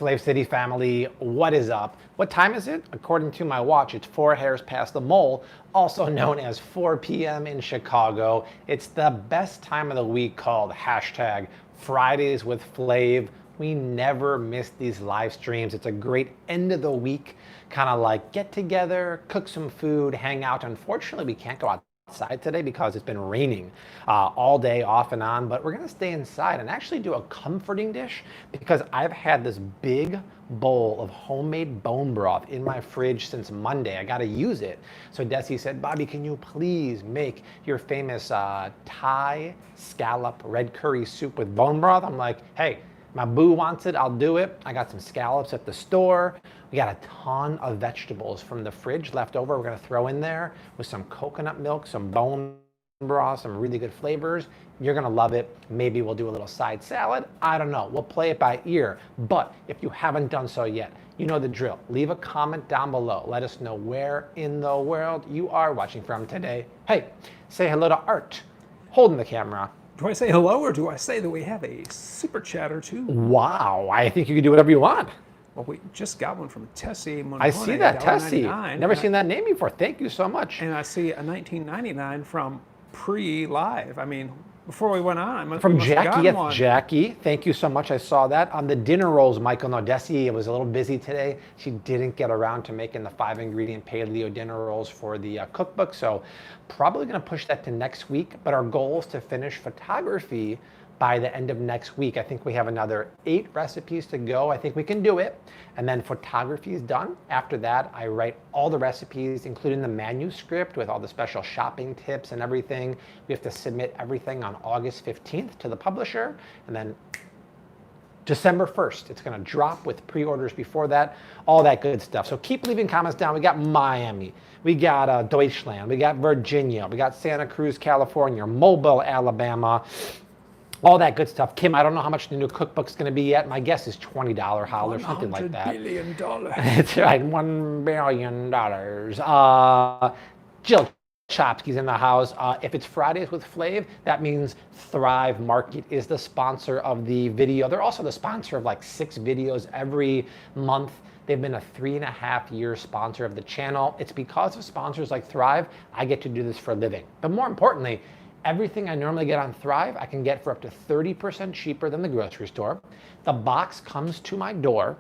Flav City family, what is up? What time is it? According to my watch, it's 4 hairs past the mole, also known as 4 p.m. in Chicago. It's the best time of the week called hashtag Fridays with Flav. We never miss these live streams. It's a great end of the week, kind of like get together, cook some food, hang out. Unfortunately, we can't go outside today because it's been raining all day off and on, but we're gonna stay inside and actually do a comforting dish because I've had this big bowl of homemade bone broth in my fridge since Monday. I gotta use it. So Desi said, Bobby, can you please make your famous Thai scallop red curry soup with bone broth? I'm like, hey, my boo wants it, I'll do it. I got some scallops at the store. We got a ton of vegetables from the fridge left over. We're gonna throw in there with some coconut milk, some bone broth, some really good flavors. You're gonna love it. Maybe we'll do a little side salad. I don't know, we'll play it by ear. But if you haven't done so yet, you know the drill. Leave a comment down below. Let us know where in the world you are watching from today. Hey, say hello to Art, holding the camera. Do I say hello or do I say that we have a super chat or two? Wow, I think you can do whatever you want. Well, we just got one from Tessie Monone. I see that, Tessie. Never seen that name before. Thank you so much. And I see a 1999 from pre-live. I mean, before we went on, from Jackie. Yes, Jackie. Thank you so much. I saw that on the dinner rolls. Michael Nodesi was a little busy today. She didn't get around to making the 5-ingredient paleo dinner rolls for the cookbook. So probably going to push that to next week. But our goal is to finish photography by the end of next week. I think we have another 8 recipes to go. I think we can do it. And then photography is done. After that, I write all the recipes, including the manuscript with all the special shopping tips and everything. We have to submit everything on August 15th to the publisher. And then December 1st, it's gonna drop with pre-orders before that, all that good stuff. So keep leaving comments down. We got Miami, we got Deutschland, we got Virginia, we got Santa Cruz, California, Mobile, Alabama, all that good stuff. Kim, I don't know how much the new cookbook's going to be yet. My guess is $20 howl or something like that. $100 billion. That's right, $1 billion. Jill Chopsky's in the house. If it's Fridays with Flav, that means Thrive Market is the sponsor of the video. They're also the sponsor of like 6 videos every month. They've been a 3.5-year sponsor of the channel. It's because of sponsors like Thrive, I get to do this for a living. But more importantly, everything I normally get on Thrive, I can get for up to 30% cheaper than the grocery store. The box comes to my door,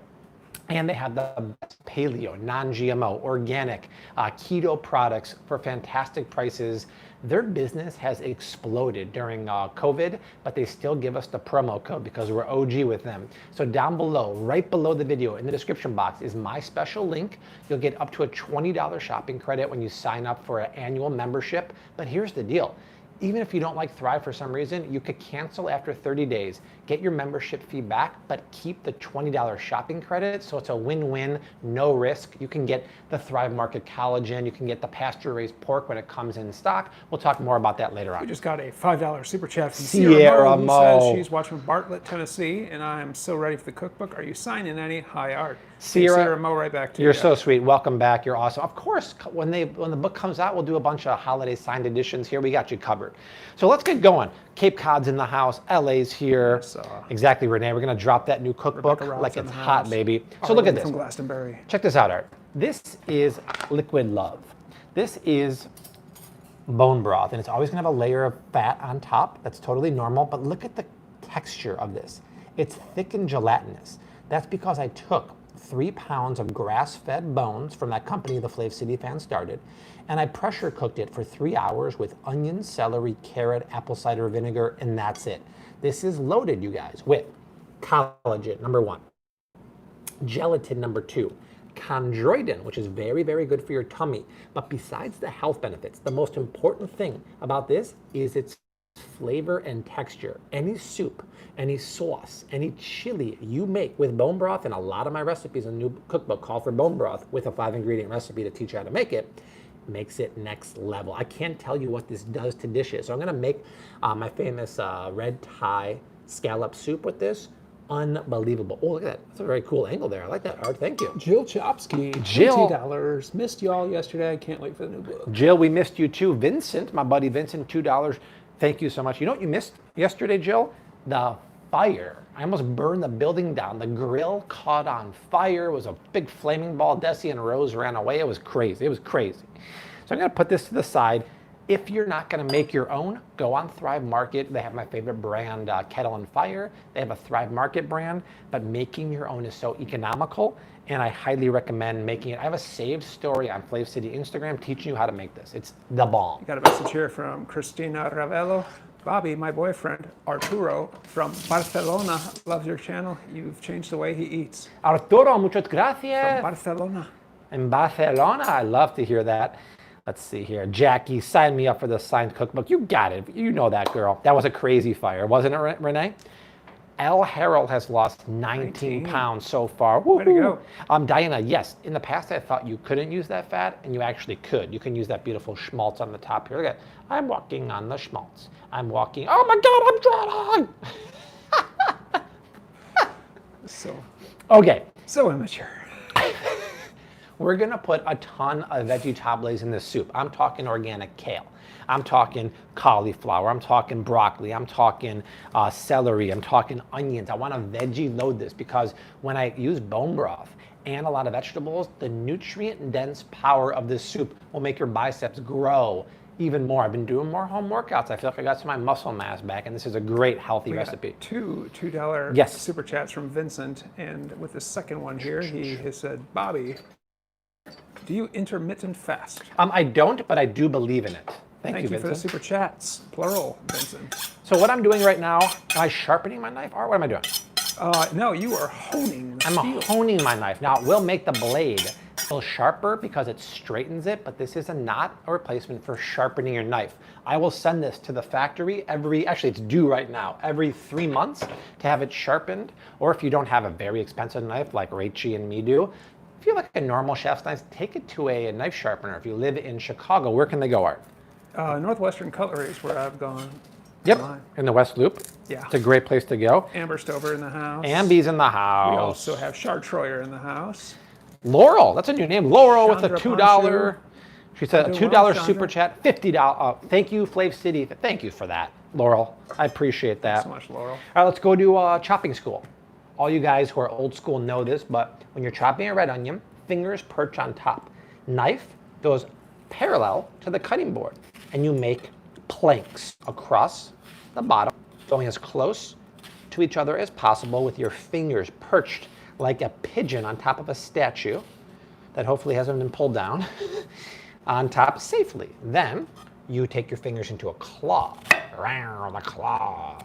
and they have the best paleo, non-GMO, organic, keto products for fantastic prices. Their business has exploded during COVID, but they still give us the promo code because we're OG with them. So down below, right below the video in the description box is my special link. You'll get up to a $20 shopping credit when you sign up for an annual membership. But here's the deal. Even if you don't like Thrive for some reason, you could cancel after 30 days, get your membership fee back, but keep the $20 shopping credit. So it's a win-win, no risk. You can get the Thrive Market collagen. You can get the pasture-raised pork when it comes in stock. We'll talk more about that later on. We just got a $5 super chat from Sierra Mo, who says she's watching Bartlett, Tennessee, and I am so ready for the cookbook. Are you signing any? Hi, Art. Sierra Mo, right back to you. You're so sweet. Welcome back. You're awesome. Of course, when the book comes out, we'll do a bunch of holiday signed editions here. We got you covered. So let's get going. Cape Cod's in the house. LA's here. Exactly, Renee. We're going to drop that new cookbook like it's hot, baby. So look at this. From Glastonbury. Check this out, Art. This is Liquid Love. This is bone broth, and it's always going to have a layer of fat on top. That's totally normal, but look at the texture of this. It's thick and gelatinous. That's because I took 3 pounds of grass-fed bones from that company the Flav City fan started, and I pressure cooked it for 3 hours with onion, celery, carrot, apple cider vinegar, and that's it. This is loaded, you guys, with collagen, number 1, gelatin, number 2, chondroitin, which is very, very good for your tummy. But besides the health benefits, the most important thing about this is its flavor and texture. Any soup, any sauce, any chili you make with bone broth, and a lot of my recipes in the new cookbook call for bone broth with a 5-ingredient recipe to teach you how to make it, makes it next level. I can't tell you what this does to dishes. So I'm gonna make my famous red Thai scallop soup with this. Unbelievable. Oh, look at that. That's a very cool angle there. I like that, Art. Thank you. Jill Chopsky, Jill. $20. Missed y'all yesterday. I can't wait for the new book. Jill, we missed you too. Vincent, my buddy Vincent, $2. Thank you so much. You know what you missed yesterday, Jill? The fire. I almost burned the building down. The grill caught on fire. It was a big flaming ball. Desi and Rose ran away. It was crazy. It was crazy. So I'm going to put this to the side. If you're not going to make your own, go on Thrive Market. They have my favorite brand, Kettle and Fire. They have a Thrive Market brand, but making your own is so economical, and I highly recommend making it. I have a saved story on Flav City Instagram teaching you how to make this. It's the bomb. Got a message here from Christina Ravello. Bobby, my boyfriend, Arturo from Barcelona, loves your channel. You've changed the way he eats. Arturo, muchas gracias. From Barcelona. In Barcelona, I love to hear that. Let's see here. Jackie, sign me up for the signed cookbook. You got it. You know that, girl. That was a crazy fire, wasn't it, Renee? L. Harold has lost 19 pounds so far. Way to go. Diana, yes. In the past, I thought you couldn't use that fat, and you actually could. You can use that beautiful schmaltz on the top here. Look at it. I'm walking on the schmaltz. I'm walking. Oh, my God, I'm drawing. Okay. So immature. We're going to put a ton of vegetables in this soup. I'm talking organic kale. I'm talking cauliflower. I'm talking broccoli. I'm talking celery. I'm talking onions. I want to veggie load this because when I use bone broth and a lot of vegetables, the nutrient-dense power of this soup will make your biceps grow even more. I've been doing more home workouts. I feel like I got some of my muscle mass back, and this is a great, healthy recipe. Two $2 yes. super chats from Vincent, and with the second one here, he has said, Bobby, do you intermittent fast? I don't, but I do believe in it. Thank you, Vincent. For the super chats, plural, Vincent. So what I'm doing right now, am I sharpening my knife, or what am I doing? No, you are honing the steel. I'm honing my knife. Now, it will make the blade a little sharper because it straightens it, but this is not a replacement for sharpening your knife. I will send this to the factory actually it's due right now, every 3 months to have it sharpened, or if you don't have a very expensive knife like Rachie and me do, if you have like a normal chef's knife, take it to a knife sharpener. If you live in Chicago, where can they go, Art? Northwestern Cutlery is where I've gone. Yep, in the West Loop. Yeah. It's a great place to go. Amber Stover in the house. Amby's in the house. We also have Chartroyer in the house. Laurel, that's a new name. Laurel Chandra with a $2. She said a $2 super Chandra. chat, $50. Thank you, Flav City. Thank you for that, Laurel. I appreciate that. Thanks so much, Laurel. All right, let's go to chopping school. All you guys who are old school know this, but when you're chopping a red onion, fingers perch on top. Knife goes parallel to the cutting board, and you make planks across the bottom, going as close to each other as possible with your fingers perched like a pigeon on top of a statue that hopefully hasn't been pulled down on top safely. Then you take your fingers into a claw, around the claw,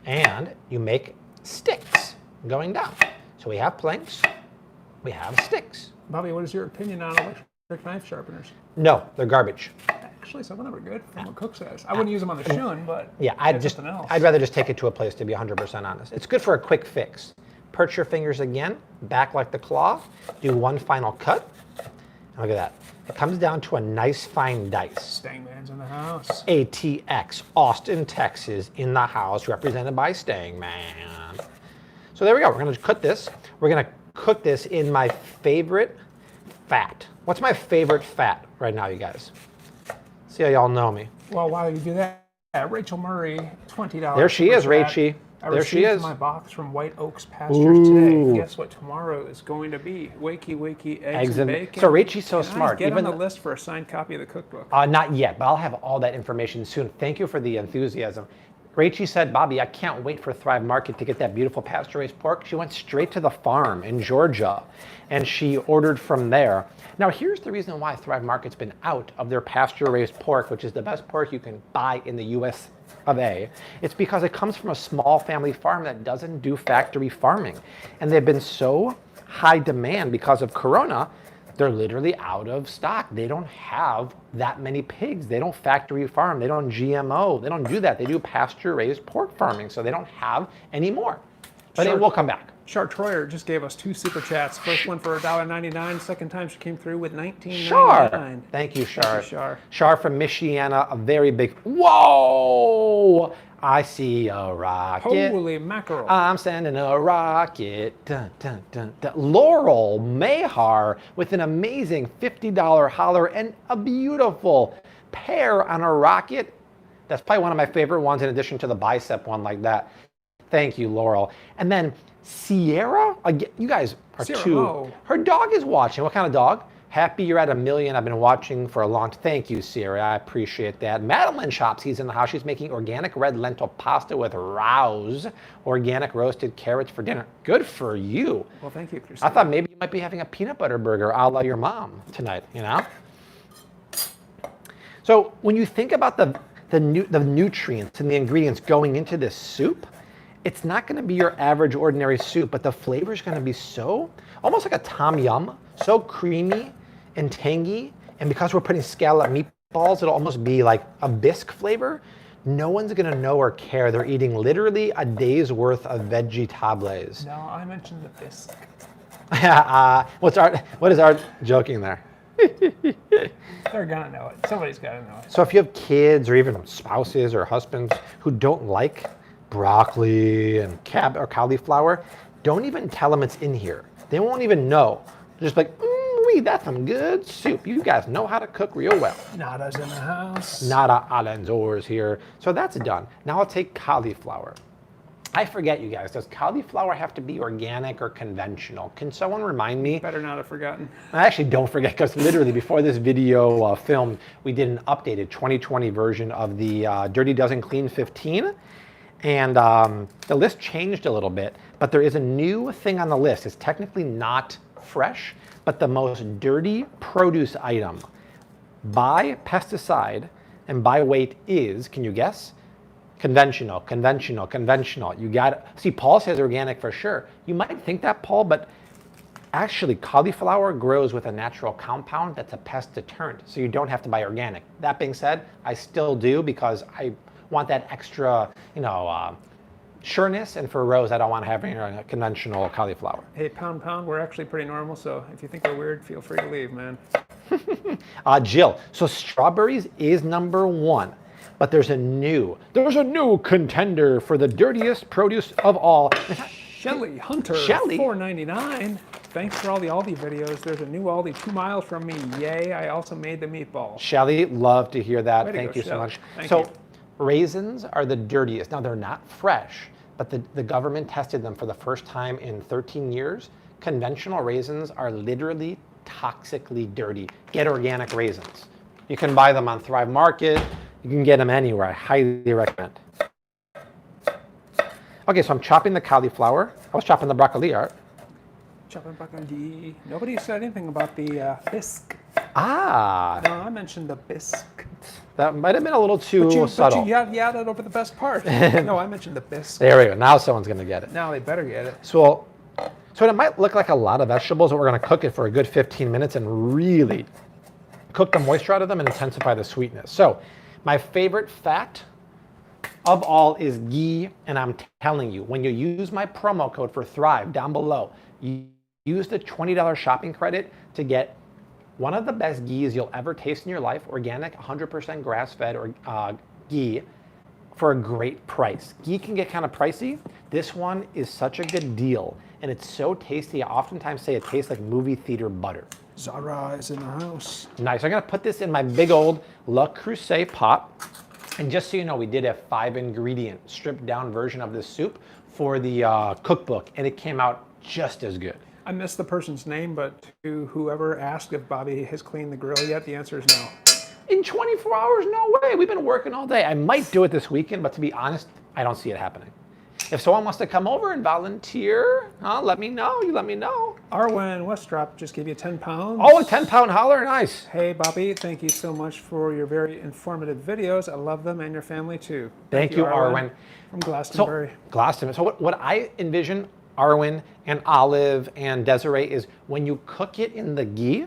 and you make sticks going down. So we have planks, we have sticks. Bobby, what is your opinion on electric knife sharpeners? No, they're garbage. Actually, some of them are good from what Cook says. I wouldn't use them on the Shun, but yeah, I'd rather just take it to a place, to be 100% honest. It's good for a quick fix. Perch your fingers again, back like the claw, do one final cut. Look at that. It comes down to a nice fine dice. Stangman's in the house. ATX, Austin, Texas, in the house, represented by Stangman. So there we go. We're going to cut this. We're going to cook this in my favorite fat. What's my favorite fat right now, you guys? See how y'all know me. Well, while you do that, Rachel Murray, $20. There she is, Rachie. There she is. My box from White Oaks Pastures today. Guess what tomorrow is going to be? Wakey eggs and bacon. So Rachie's so smart. Get on the list for a signed copy of the cookbook. Not yet, but I'll have all that information soon. Thank you for the enthusiasm. Rachie said, Bobby, I can't wait for Thrive Market to get that beautiful pasture-raised pork. She went straight to the farm in Georgia, and she ordered from there. Now, here's the reason why Thrive Market's been out of their pasture-raised pork, which is the best pork you can buy in the US of A. It's because it comes from a small family farm that doesn't do factory farming. And they've been so high demand because of Corona, they're literally out of stock. They don't have that many pigs. They don't factory farm. They don't GMO. They don't do that. They do pasture-raised pork farming, so they don't have any more. But it will come back. Troyer just gave us 2 super chats. First one for $1.99. Second time she came through with $19.99. Char. Thank you, Char. Thank you, Char. Char from Michiana, a very big. Whoa! I see a rocket. Holy mackerel. I'm sending a rocket. Dun, dun, dun, dun. Laurel Mahar with an amazing $50 holler and a beautiful pear on a rocket. That's probably one of my favorite ones in addition to the bicep one like that. Thank you, Laurel. And then Sierra, again, you guys are Sierra two. Mo. Her dog is watching. What kind of dog? Happy you're at 1 million. I've been watching for a long time. Thank you, Sierra. I appreciate that. Madeline Shopsy's in the house. She's making organic red lentil pasta with Rouse, organic roasted carrots for dinner. Good for you. Well, thank you, Christina. I thought maybe you might be having a peanut butter burger a la your mom tonight, you know? So when you think about the nutrients and the ingredients going into this soup, it's not going to be your average ordinary soup, but the flavor is going to be so, almost like a tom yum, so creamy and tangy. And because we're putting scallop meatballs, it'll almost be like a bisque flavor. No one's going to know or care. They're eating literally a day's worth of vegetables. No, I mentioned the bisque. What is Art joking there? They're gonna know it. Somebody's gotta know it. So if you have kids or even spouses or husbands who don't like broccoli and or cauliflower, don't even tell them it's in here. They won't even know. They're just like, that's some good soup. You guys know how to cook real well. Nada's in the house. Nada Alenzor here. So that's done. Now I'll take cauliflower. I forget, you guys, does cauliflower have to be organic or conventional? Can someone remind me? Better not have forgotten. I actually don't forget, because literally before this video filmed, we did an updated 2020 version of the Dirty Dozen Clean 15. And the list changed a little bit, but there is a new thing on the list. It's technically not fresh, but the most dirty produce item by pesticide and by weight is, can you guess? Conventional, conventional, conventional. You got it. See, Paul says organic for sure. You might think that, Paul, but actually cauliflower grows with a natural compound that's a pest deterrent, so you don't have to buy organic. That being said, I still do because I want that extra, sureness, and for Rose, I don't want having a conventional cauliflower. Hey, pound, we're actually pretty normal, so if you think we're weird, feel free to leave, man. Jill, so strawberries is number 1. But there's a new contender for the dirtiest produce of all. Shelly Hunter, Shelly? $4.99. Thanks for all the Aldi videos. There's a new Aldi 2 miles from me. Yay, I also made the meatball. Shelly, love to hear that. Way to Thank go, you so Shelley. much. Thank So you. raisins are the dirtiest. Now, they're not fresh, but the government tested them for the first time in 13 years. Conventional raisins are literally toxically dirty. Get organic raisins. You can buy them on Thrive Market. You can get them anywhere. I highly recommend. Okay, so I'm chopping the cauliflower. I was chopping the broccoli, Art. Chopping broccoli. Nobody said anything about the bisque. Ah, No, I mentioned the bisque. that might have been a little too subtle. But you yadded over the best part. No, I mentioned the bisque. There we go. Now someone's going to get it. Now they better get it. So it might look like a lot of vegetables, but we're going to cook it for a good 15 minutes and really cook the moisture out of them and intensify the sweetness. So my favorite fat of all is ghee, and I'm telling you, when you use my promo code for Thrive down below, you use the $20 shopping credit to get one of the best ghees you'll ever taste in your life, organic, 100% grass-fed or ghee, for a great price. Ghee can get kind of pricey. This one is such a good deal, and it's so tasty. I oftentimes say it tastes like movie theater butter. Zara is in the house. Nice. I'm gonna put this in my big old Le Creuset pot. And just so you know, we did a 5-ingredient stripped down version of this soup for the cookbook, and it came out just as good. I missed the person's name, but to whoever asked if Bobby has cleaned the grill yet, the answer is no. In 24 hours, no way. We've been working all day. I might do it this weekend, but to be honest, I don't see it happening. If someone wants to come over and volunteer, let me know. You let me know. Arwen Westrop just gave you 10 pounds. Oh, a 10-pound holler. Nice. Hey, Bobby, thank you so much for your very informative videos. I love them, and your family too. Thank you, Arwen. From Glastonbury. Glastonbury. So what I envision, Arwen and Olive and Desiree, is when you cook it in the ghee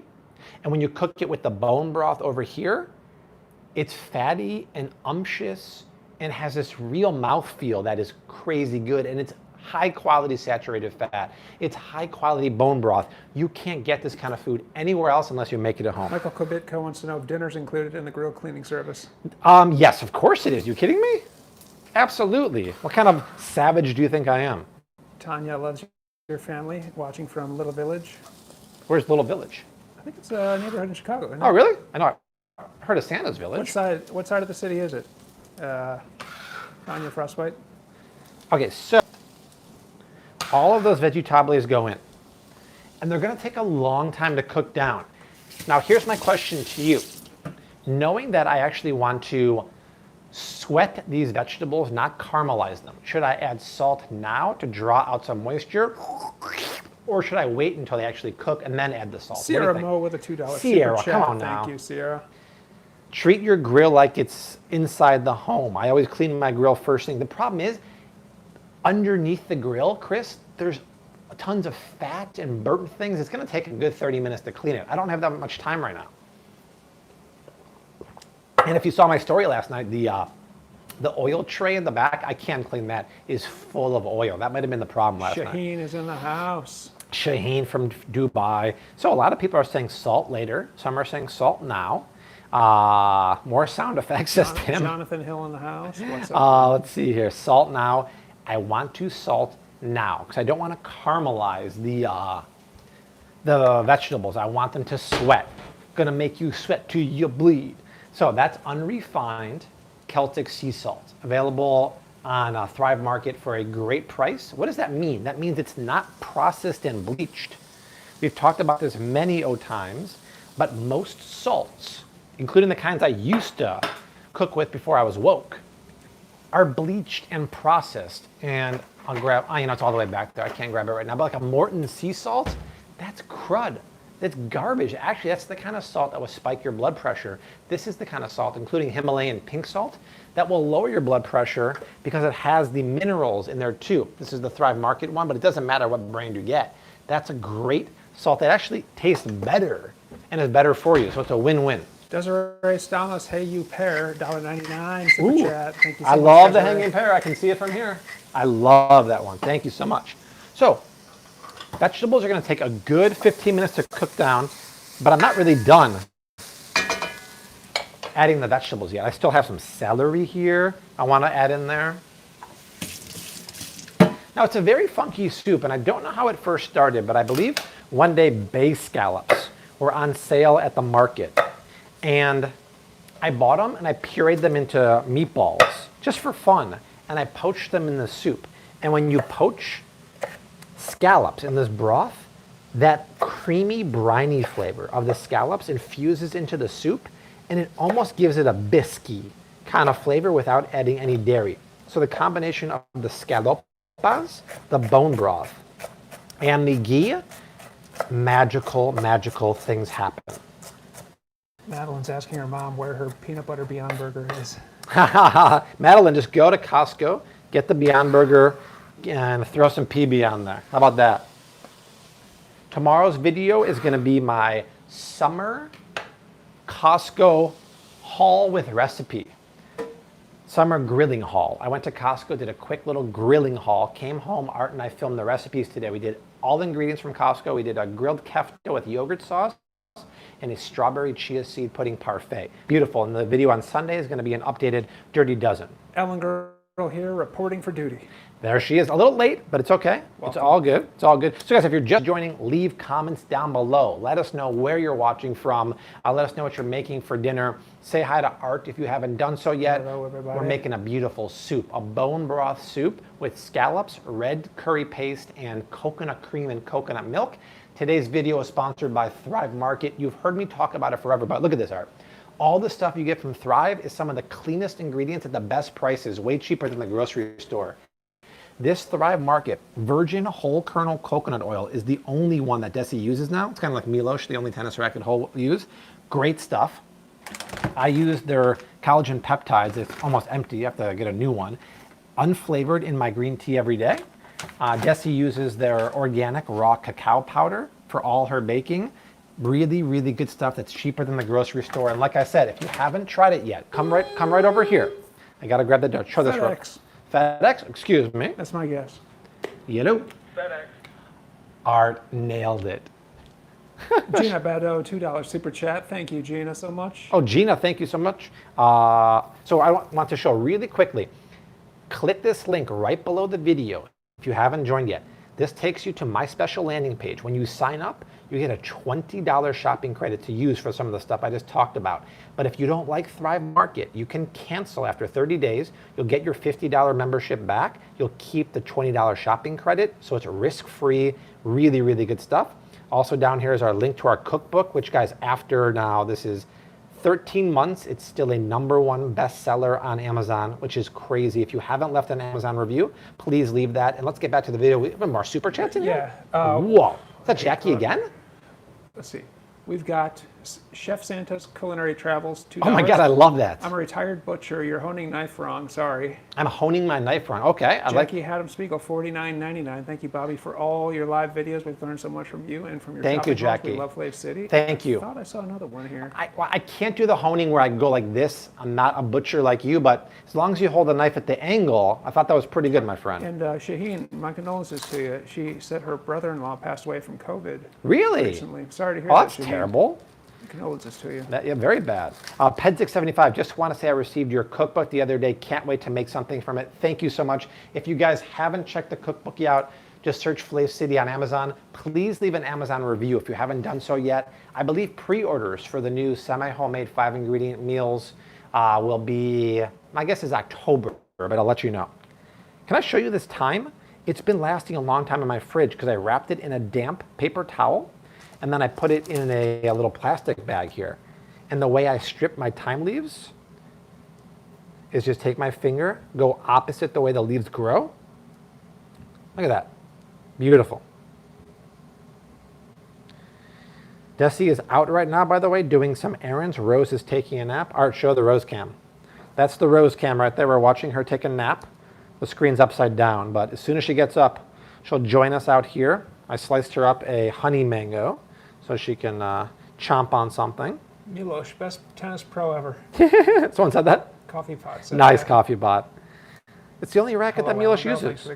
and when you cook it with the bone broth over here, it's fatty and umptious and has this real mouthfeel that is crazy good, and it's high quality saturated fat. It's high quality bone broth. You can't get this kind of food anywhere else unless you make it at home. Michael Kobitka wants to know if dinner's included in the grill cleaning service. Yes, of course it is. You kidding me? Absolutely. What kind of savage do you think I am? Tanya loves your family, watching from Little Village. Where's Little Village? I think it's a neighborhood in Chicago, isn't it? Oh, really? I know. I heard of Santa's Village. What side of the city is it? Tanya Frostbite? Okay, so All of those vegetables go in. And they're gonna take a long time to cook down. Now here's my question to you. Knowing that I actually want to sweat these vegetables, not caramelize them, should I add salt now to draw out some moisture? Or should I wait until they actually cook and then add the salt? Sierra Mo with a $2 Sierra, super come chat. on now. Thank you, Sierra. Treat your grill like it's inside the home. I always clean my grill first thing. The problem is, underneath the grill, Chris, there's tons of fat and burnt things. It's gonna take a good 30 minutes to clean it. I don't have that much time right now. And if you saw my story last night, the oil tray in the back, I can't clean that, is full of oil. That might have been the problem last night. Shaheen is in the house. Shaheen from Dubai. So a lot of people are saying salt later. Some are saying salt now. More sound effects, says Tim. Jonathan Hill in the house. What's up? Let's see here. Salt now. I want to salt now because I don't want to caramelize the vegetables. I want them to sweat. Gonna make you sweat till you bleed. So that's unrefined Celtic sea salt, available on Thrive Market for a great price. What does that mean? That means it's not processed and bleached. We've talked about this many times, but most salts, including the kinds I used to cook with before I was woke, are bleached and processed. And I'll grab, it's all the way back there. I can't grab it right now, but like a Morton sea salt, that's crud. That's garbage. Actually, that's the kind of salt that will spike your blood pressure. This is the kind of salt, including Himalayan pink salt, that will lower your blood pressure because it has the minerals in there too. This is the Thrive Market one, but it doesn't matter what brand you get. That's a great salt that actually tastes better and is better for you. So it's a win-win. Desiree Stamas, hey you pair, $1.99 super chat. Thank you so I much. love the Desiree. hanging pear. I can see it from here. I love that one. Thank you so much. So, vegetables are going to take a good 15 minutes to cook down, but I'm not really done adding the vegetables yet. I still have some celery here I want to add in there. Now, it's a very funky soup, and I don't know how it first started, but I believe one day bay scallops were on sale at the market. And I bought them and I pureed them into meatballs just for fun. And I poached them in the soup. And when you poach scallops in this broth, that creamy, briny flavor of the scallops infuses into the soup, and it almost gives it a biscuity kind of flavor without adding any dairy. So the combination of the scallopas, the bone broth, and the ghee, magical, magical things happen. Madeline's asking her mom where her peanut butter Beyond Burger is. Madeline, just go to Costco, get the Beyond Burger, and throw some PB on there. How about that? Tomorrow's video is going to be my summer Costco haul with recipe. Summer grilling haul. I went to Costco, did a quick little grilling haul, came home, Art and I filmed the recipes today. We did all the ingredients from Costco. We did a grilled kefta with yogurt sauce and a strawberry chia seed pudding parfait. Beautiful. And the video on Sunday is going to be an updated Dirty Dozen. Ellen Girl here reporting for duty. There she is. A little late, but it's okay. Welcome. It's all good. It's all good. So guys, if you're just joining, leave comments down below. Let us know where you're watching from. Let us know what you're making for dinner. Say hi to Art if you haven't done so yet. Hello, everybody. We're making a beautiful soup, a bone broth soup with scallops, red curry paste, and coconut cream and coconut milk. Today's video is sponsored by Thrive Market. You've heard me talk about it forever, but look at this, Art. All the stuff you get from Thrive is some of the cleanest ingredients at the best prices, way cheaper than the grocery store. This Thrive Market virgin whole kernel coconut oil is the only one that Desi uses now. It's kind of like Milos, the only tennis racket he'll use. Great stuff. I use their collagen peptides. It's almost empty. You have to get a new one. Unflavored in my green tea every day. Desi uses their organic raw cacao powder for all her baking. Really, really good stuff that's cheaper than the grocery store. And like I said, if you haven't tried it yet, come right over here. I gotta grab the show this real. FedEx, excuse me. That's my guess. Yellow. FedEx. Art nailed it. Gina Bado, $2 super chat. Thank you, Gina, so much. Oh, Gina, thank you so much. So I want to show really quickly. Click this link right below the video if you haven't joined yet. this takes you to my special landing page. When you sign up, you get a $20 shopping credit to use for some of the stuff I just talked about. But if you don't like Thrive Market, you can cancel after 30 days. You'll get your $50 membership back. You'll keep the $20 shopping credit, so it's risk-free, really, really good stuff. Also down here is our link to our cookbook, which guys, after now, this is 13 months, it's still a #1 bestseller on Amazon, which is crazy. If you haven't left an Amazon review, please leave that. And let's get back to the video. We have more super chats in here? Yeah. Whoa. Is that Jackie again? Let's see. We've got Chef Santa's Culinary Travels, $2. Oh my God, I love that. I'm a retired butcher. You're honing knife wrong. Sorry. I'm honing my knife wrong. Okay, I like Jackie Haddam Spiegel, $49.99. Thank you, Bobby, for all your live videos. We've learned so much from you and from your Thank you, shopping hauls. Jackie. We love Flave City. Thank you. I thought I saw another one here. I can't do the honing where I go like this. I'm not a butcher like you, but as long as you hold the knife at the angle, I thought that was pretty good, my friend. And Shaheen, my condolences to you. She said her brother-in-law passed away from COVID Really? recently. Sorry to hear Oh, that, that's Shaheen. terrible. Condolences to you. Yeah, very bad. Ped675, just want to say I received your cookbook the other day. Can't wait to make something from it. Thank you so much. If you guys haven't checked the cookbook out, just search Flave City on Amazon. Please leave an Amazon review if you haven't done so yet. I believe pre-orders for the new semi-homemade 5-ingredient meals will be, my guess is October, but I'll let you know. Can I show you this thyme? It's been lasting a long time in my fridge because I wrapped it in a damp paper towel. And then I put it in a little plastic bag here. And the way I strip my thyme leaves is just take my finger, go opposite the way the leaves grow. Look at that. Beautiful. Desi is out right now, by the way, doing some errands. Rose is taking a nap. Art, show the Rose cam. That's the Rose cam right there. We're watching her take a nap. The screen's upside down, but as soon as she gets up, she'll join us out here. I sliced her up a honey mango so she can chomp on something. Milos, best tennis pro ever. Someone said that? Coffee pot. said Nice that. coffee pot. It's the only racket Hello, that Milos Alan Bell, uses. thanks for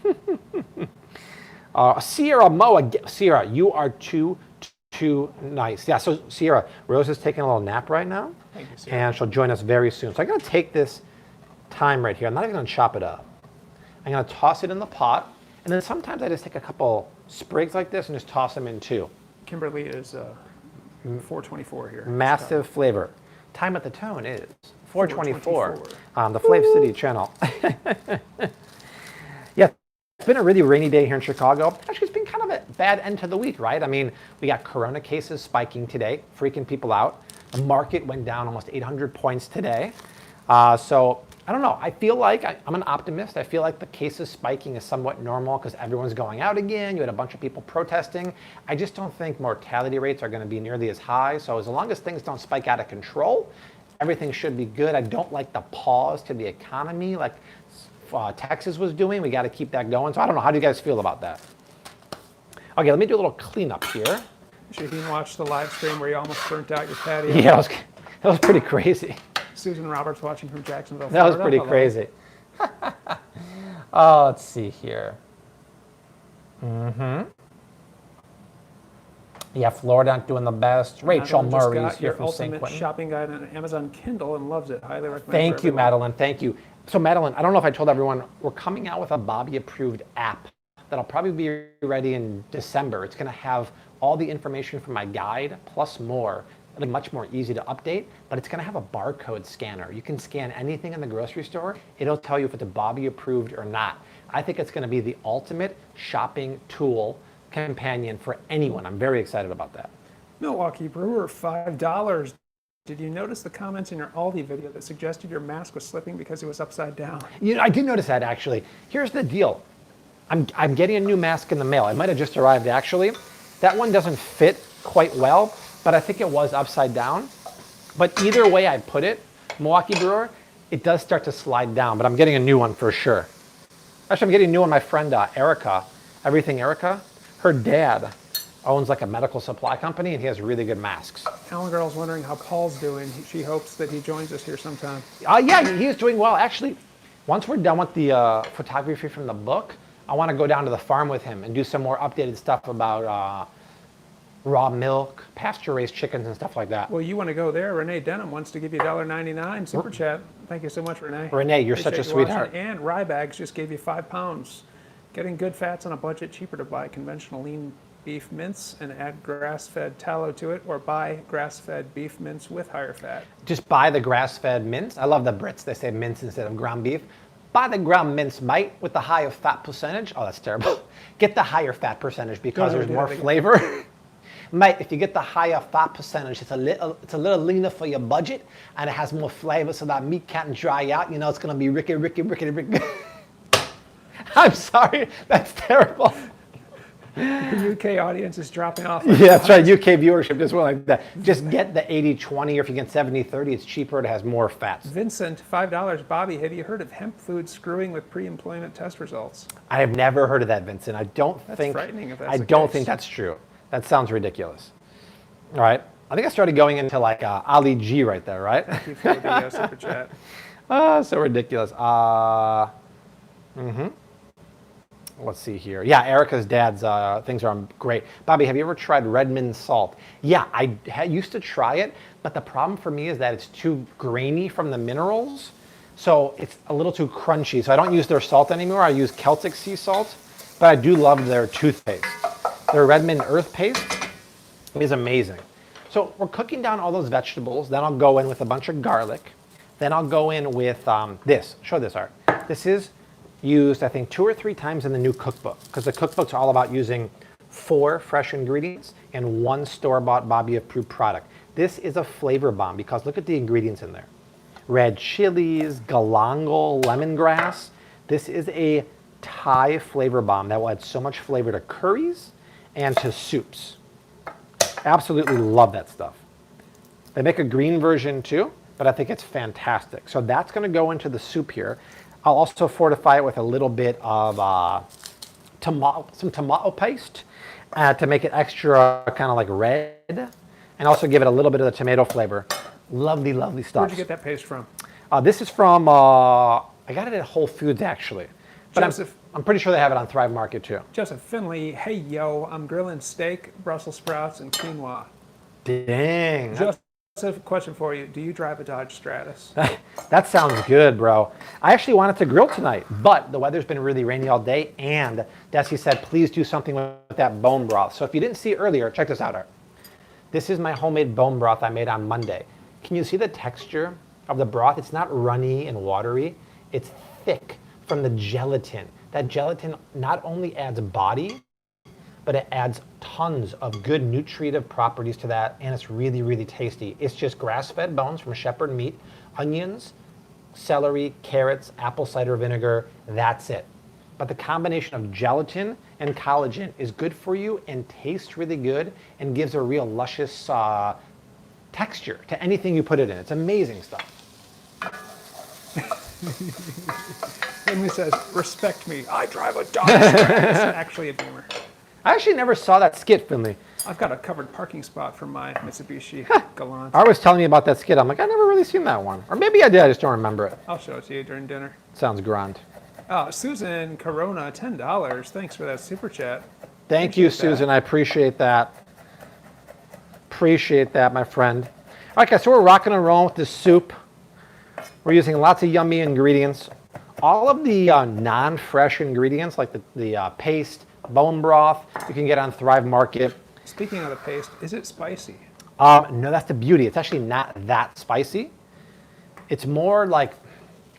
the greeting. Sierra Moa, Sierra, you are too nice. Yeah, so Sierra, Rose is taking a little nap right now. Thank you, Sierra. And she'll join us very soon. So I'm gonna take this thyme right here. I'm not even gonna chop it up. I'm gonna toss it in the pot. And then sometimes I just take a couple sprigs like this and just toss them in too. Kimberly is 424 here. Massive flavor. Time at the Tone is 424 424. on the Flave City channel. Yeah, it's been a really rainy day here in Chicago. Actually, it's been kind of a bad end to the week, right? I mean, we got corona cases spiking today, freaking people out. The market went down almost 800 points today. So I don't know. I feel like I'm an optimist. I feel like the cases spiking is somewhat normal because everyone's going out again. You had a bunch of people protesting. I just don't think mortality rates are going to be nearly as high. So as long as things don't spike out of control, everything should be good. I don't like the pause to the economy like Texas was doing. We got to keep that going. So I don't know. How do you guys feel about that? Okay, let me do a little cleanup here. Shaheen watched the live stream where you almost burnt out your patio. Yeah, that was pretty crazy. Susan Roberts watching from Jacksonville, That was Florida. pretty Hello. crazy. Oh, let's see here. Yeah, Florida not doing the best. Rachel Madeline just Murray's got here your from St. ultimate Quentin. shopping guide on Amazon Kindle and loves it. Highly recommend. Thank for you, everyone. Madeline. Thank you. So, Madeline, I don't know if I told everyone, we're coming out with a Bobby-approved app that'll probably be ready in December. It's going to have all the information from my guide plus more. It'll be much more easy to update, but it's going to have a barcode scanner. You can scan anything in the grocery store. It'll tell you if it's Bobby approved or not. I think it's going to be the ultimate shopping tool companion for anyone. I'm very excited about that. Milwaukee Brewer, $5. Did you notice the comments in your Aldi video that suggested your mask was slipping because it was upside down? You know, I did notice that actually. Here's the deal. I'm getting a new mask in the mail. It might have just arrived actually. That one doesn't fit quite well, but I think it was upside down. But either way I put it, Milwaukee Brewer, it does start to slide down, but I'm getting a new one for sure. Actually, I'm getting a new one. My friend Erica, Everything Erica, her dad owns like a medical supply company and he has really good masks. Alan Girl's wondering how Paul's doing. She hopes that he joins us here sometime. Yeah, he is doing well. Actually, once we're done with the photography from the book, I want to go down to the farm with him and do some more updated stuff about raw milk, pasture-raised chickens and stuff like that. Well, you want to go there. Renee Denham wants to give you $1.99 super chat. Thank you so much, Renee. Renee, you're such a Appreciate you watching. sweetheart. And Rybags just gave you £5. Getting good fats on a budget, cheaper to buy conventional lean beef mince and add grass-fed tallow to it, or buy grass-fed beef mince with higher fat. Just buy the grass-fed mince. I love the Brits. They say mince instead of ground beef. Buy the ground mince, mate, with the higher fat percentage. Oh, that's terrible. Get the higher fat percentage because there's more flavor. Mate, if you get the higher fat percentage, it's a little leaner for your budget, and it has more flavor, so that meat can't dry out. You know, it's gonna be ricky. I'm sorry, that's terrible. The UK audience is dropping off. Yeah, that's right. UK viewership just went like that. Just get the 80-20, or if you get 70-30, it's cheaper. It has more fats. Vincent, $5. Bobby, have you heard of hemp food screwing with pre-employment test results? I have never heard of that, Vincent. I don't think. Frightening if that's I the don't case. think that's true. That sounds ridiculous. All right. I think I started going into like Ali G right there, right? Thank you for the super chat. So ridiculous. Let's see here. Yeah, Erica's dad's things are great. Bobby, have you ever tried Redmond salt? Yeah, I used to try it, but the problem for me is that it's too grainy from the minerals, so it's a little too crunchy. So I don't use their salt anymore. I use Celtic sea salt, but I do love their toothpaste. Their Redmond earth paste is amazing. So we're cooking down all those vegetables. Then I'll go in with a bunch of garlic. Then I'll go in with this. Show this, Art. This is used, I think, 2 or 3 times in the new cookbook, because the cookbook's all about using 4 fresh ingredients and 1 store-bought Bobby approved product. This is a flavor bomb because look at the ingredients in there. Red chilies, galangal, lemongrass. This is a Thai flavor bomb that will add so much flavor to curries and to soups. Absolutely love that stuff. They make a green version too, but I think it's fantastic. So that's going to go into the soup here. I'll also fortify it with a little bit of some tomato paste to make it extra kind of like red, and also give it a little bit of the tomato flavor. Lovely, lovely stuff. Where'd you get that paste from? This is from, I got it at Whole Foods actually. But Joseph, I'm pretty sure they have it on Thrive Market too. Joseph Finley, hey yo, I'm grilling steak, Brussels sprouts, and quinoa. Dang. Joseph, question for you. Do you drive a Dodge Stratus? That sounds good, bro. I actually wanted to grill tonight, but the weather's been really rainy all day, and Desi said, please do something with that bone broth. So if you didn't see it earlier, check this out, Art. This is my homemade bone broth I made on Monday. Can you see the texture of the broth? It's not runny and watery. It's thick from the gelatin. That gelatin not only adds body, but it adds tons of good nutritive properties to that, and it's really, really tasty. It's just grass-fed bones from shepherd meat, onions, celery, carrots, apple cider vinegar, that's it. But the combination of gelatin and collagen is good for you and tastes really good and gives a real luscious texture to anything you put it in. It's amazing stuff. Finley says, respect me. I drive a Dodge Stratus. Actually a Beamer. I actually never saw that skit, Finley. I've got a covered parking spot for my Mitsubishi Galant. Art was telling me about that skit. I'm like, I never really seen that one. Or maybe I did, I just don't remember it. I'll show it to you during dinner. Sounds grand. Susan Corona, $10. Thanks for that super chat. Thank you, Susan. I appreciate that. Appreciate that, my friend. Okay, so we're rocking and rolling with this soup. We're using lots of yummy ingredients. All of the non-fresh ingredients, like the paste, bone broth, you can get on Thrive Market. Speaking of the paste, is it spicy? No, that's the beauty. It's actually not that spicy. It's more like,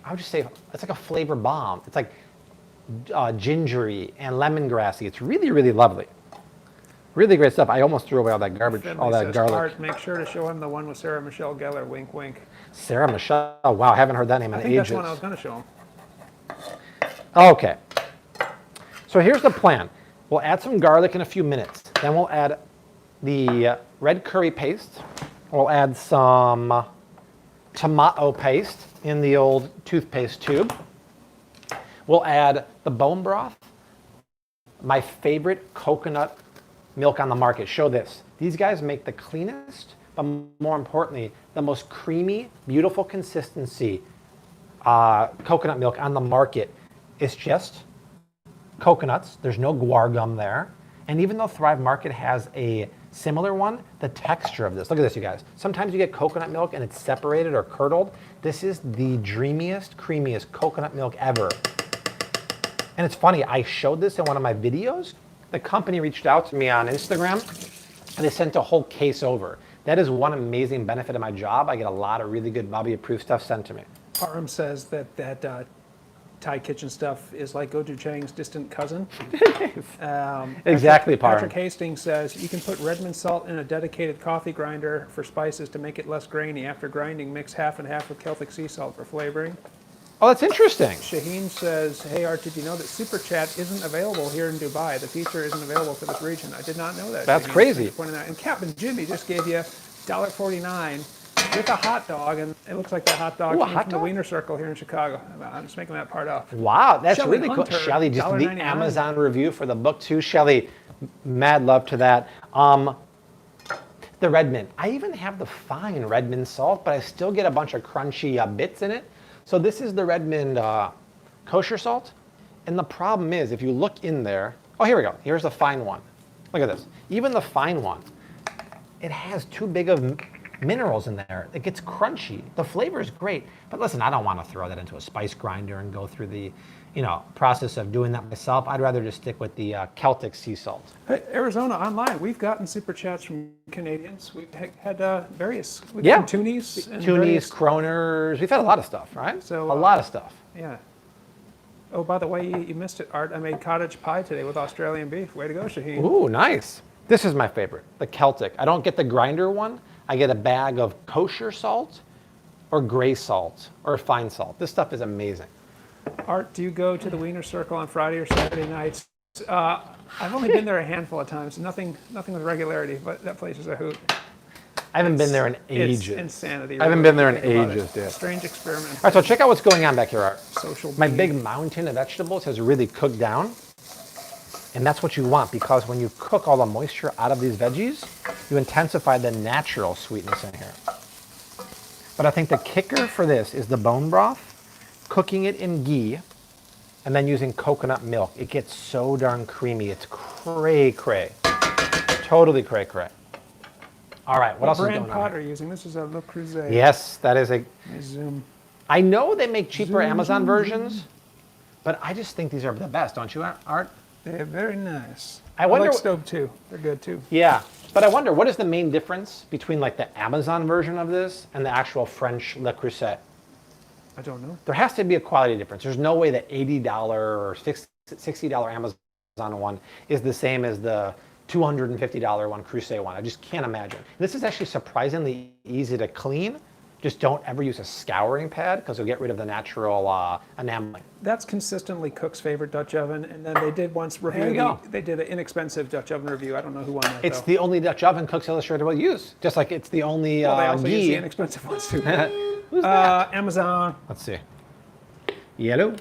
I would just say, it's like a flavor bomb. It's like gingery and lemongrassy. It's really, really lovely. Really great stuff. I almost threw away all that garbage, Finley all that says, garlic. Art, make sure to show him the one with Sarah Michelle Gellar. Wink, wink. Sarah Michelle. Wow, I haven't heard that name in I think ages. that's the one I was going to show him. Okay. So here's the plan. We'll add some garlic in a few minutes. Then we'll add the red curry paste. We'll add some tomato paste in the old toothpaste tube. We'll add the bone broth. My favorite coconut milk on the market. Show this. These guys make the cleanest, but more importantly, the most creamy, beautiful consistency coconut milk on the market. It's just coconuts. There's no guar gum there. And even though Thrive Market has a similar one, the texture of this, look at this, you guys. Sometimes you get coconut milk and it's separated or curdled. This is the dreamiest, creamiest coconut milk ever. And it's funny, I showed this in one of my videos. The company reached out to me on Instagram and they sent a whole case over. That is one amazing benefit of my job. I get a lot of really good Bobby approved stuff sent to me. Parham says that Thai kitchen stuff is like gochujang's distant cousin. Exactly, Parham. Patrick Hastings says you can put Redmond salt in a dedicated coffee grinder for spices to make it less grainy. After grinding, mix half and half with Celtic sea salt for flavoring. Oh, that's interesting. Shaheen says, hey Art, did you know that Super Chat isn't available here in Dubai? The feature isn't available for this region. I did not know that. That's Shaheen. crazy. Thanks for pointing that out. And Captain Jimmy just gave you $1.49 with a hot dog, and it looks like that hot dog Ooh, a came hot from the dog? Wiener Circle here in Chicago. I'm just making that part up. Wow, that's Shelley really cool. Hunter, Shelly just did the $1.99. Amazon review for the book too. Shelly, mad love to that. The Redmond. I even have the fine Redmond salt, but I still get a bunch of crunchy bits in it. So this is the Redmond kosher salt. And the problem is, if you look in there, oh, here we go. Here's the fine one. Look at this. Even the fine one, it has too big of minerals in there. It gets crunchy. The flavor is great. But listen, I don't want to throw that into a spice grinder and go through the, process of doing that myself. I'd rather just stick with the Celtic sea salt. Hey, Arizona Online, we've gotten Super Chats from Canadians. We've had various. We've Yeah. gotten Toonies. and Toonies, various- Kroners. We've had a lot of stuff, right? So, a lot of stuff. Yeah. Oh, by the way, you missed it, Art. I made cottage pie today with Australian beef. Way to go, Shaheen. Ooh, nice. This is my favorite, the Celtic. I don't get the grinder one. I get a bag of kosher salt or gray salt or fine salt. This stuff is amazing. Art, do you go to the Wiener Circle on Friday or Saturday nights? I've only been there a handful of times. Nothing with regularity, but that place is a hoot. I haven't been there in ages. It's insanity. I haven't really, been there in if you think about ages, it. dude. Strange experiment. All right, so check out what's going on back here, Art. Social My being. big mountain of vegetables has really cooked down. And that's what you want, because when you cook all the moisture out of these veggies, you intensify the natural sweetness in here. But I think the kicker for this is the bone broth, cooking it in ghee, and then using coconut milk. It gets so darn creamy. It's cray-cray. Totally cray-cray. All right, what else is brand going pot on? are you using? This is a Le Creuset. Yes, that is a... Let me zoom. I know they make cheaper Zoom, Amazon zoom, versions, but I just think these are the best, don't you, Art? They're very nice. I wonder- like Stove too. They're good too. Yeah, but I wonder, what is the main difference between like the Amazon version of this and the actual French Le Creuset? I don't know. There has to be a quality difference. There's no way the $80 or $60 Amazon one is the same as the $250 one, Creuset one. I just can't imagine. This is actually surprisingly easy to clean. Just don't ever use a scouring pad because you'll get rid of the natural enameling. That's consistently Cook's favorite Dutch oven, and then they did once review. There you go. They did an inexpensive Dutch oven review. I don't know who won that. It's though. the only Dutch oven Cooks Illustrated will use. Just like it's the only Well, they also use ghee. the inexpensive ones too. Who's that? Amazon. Let's see. Yellow?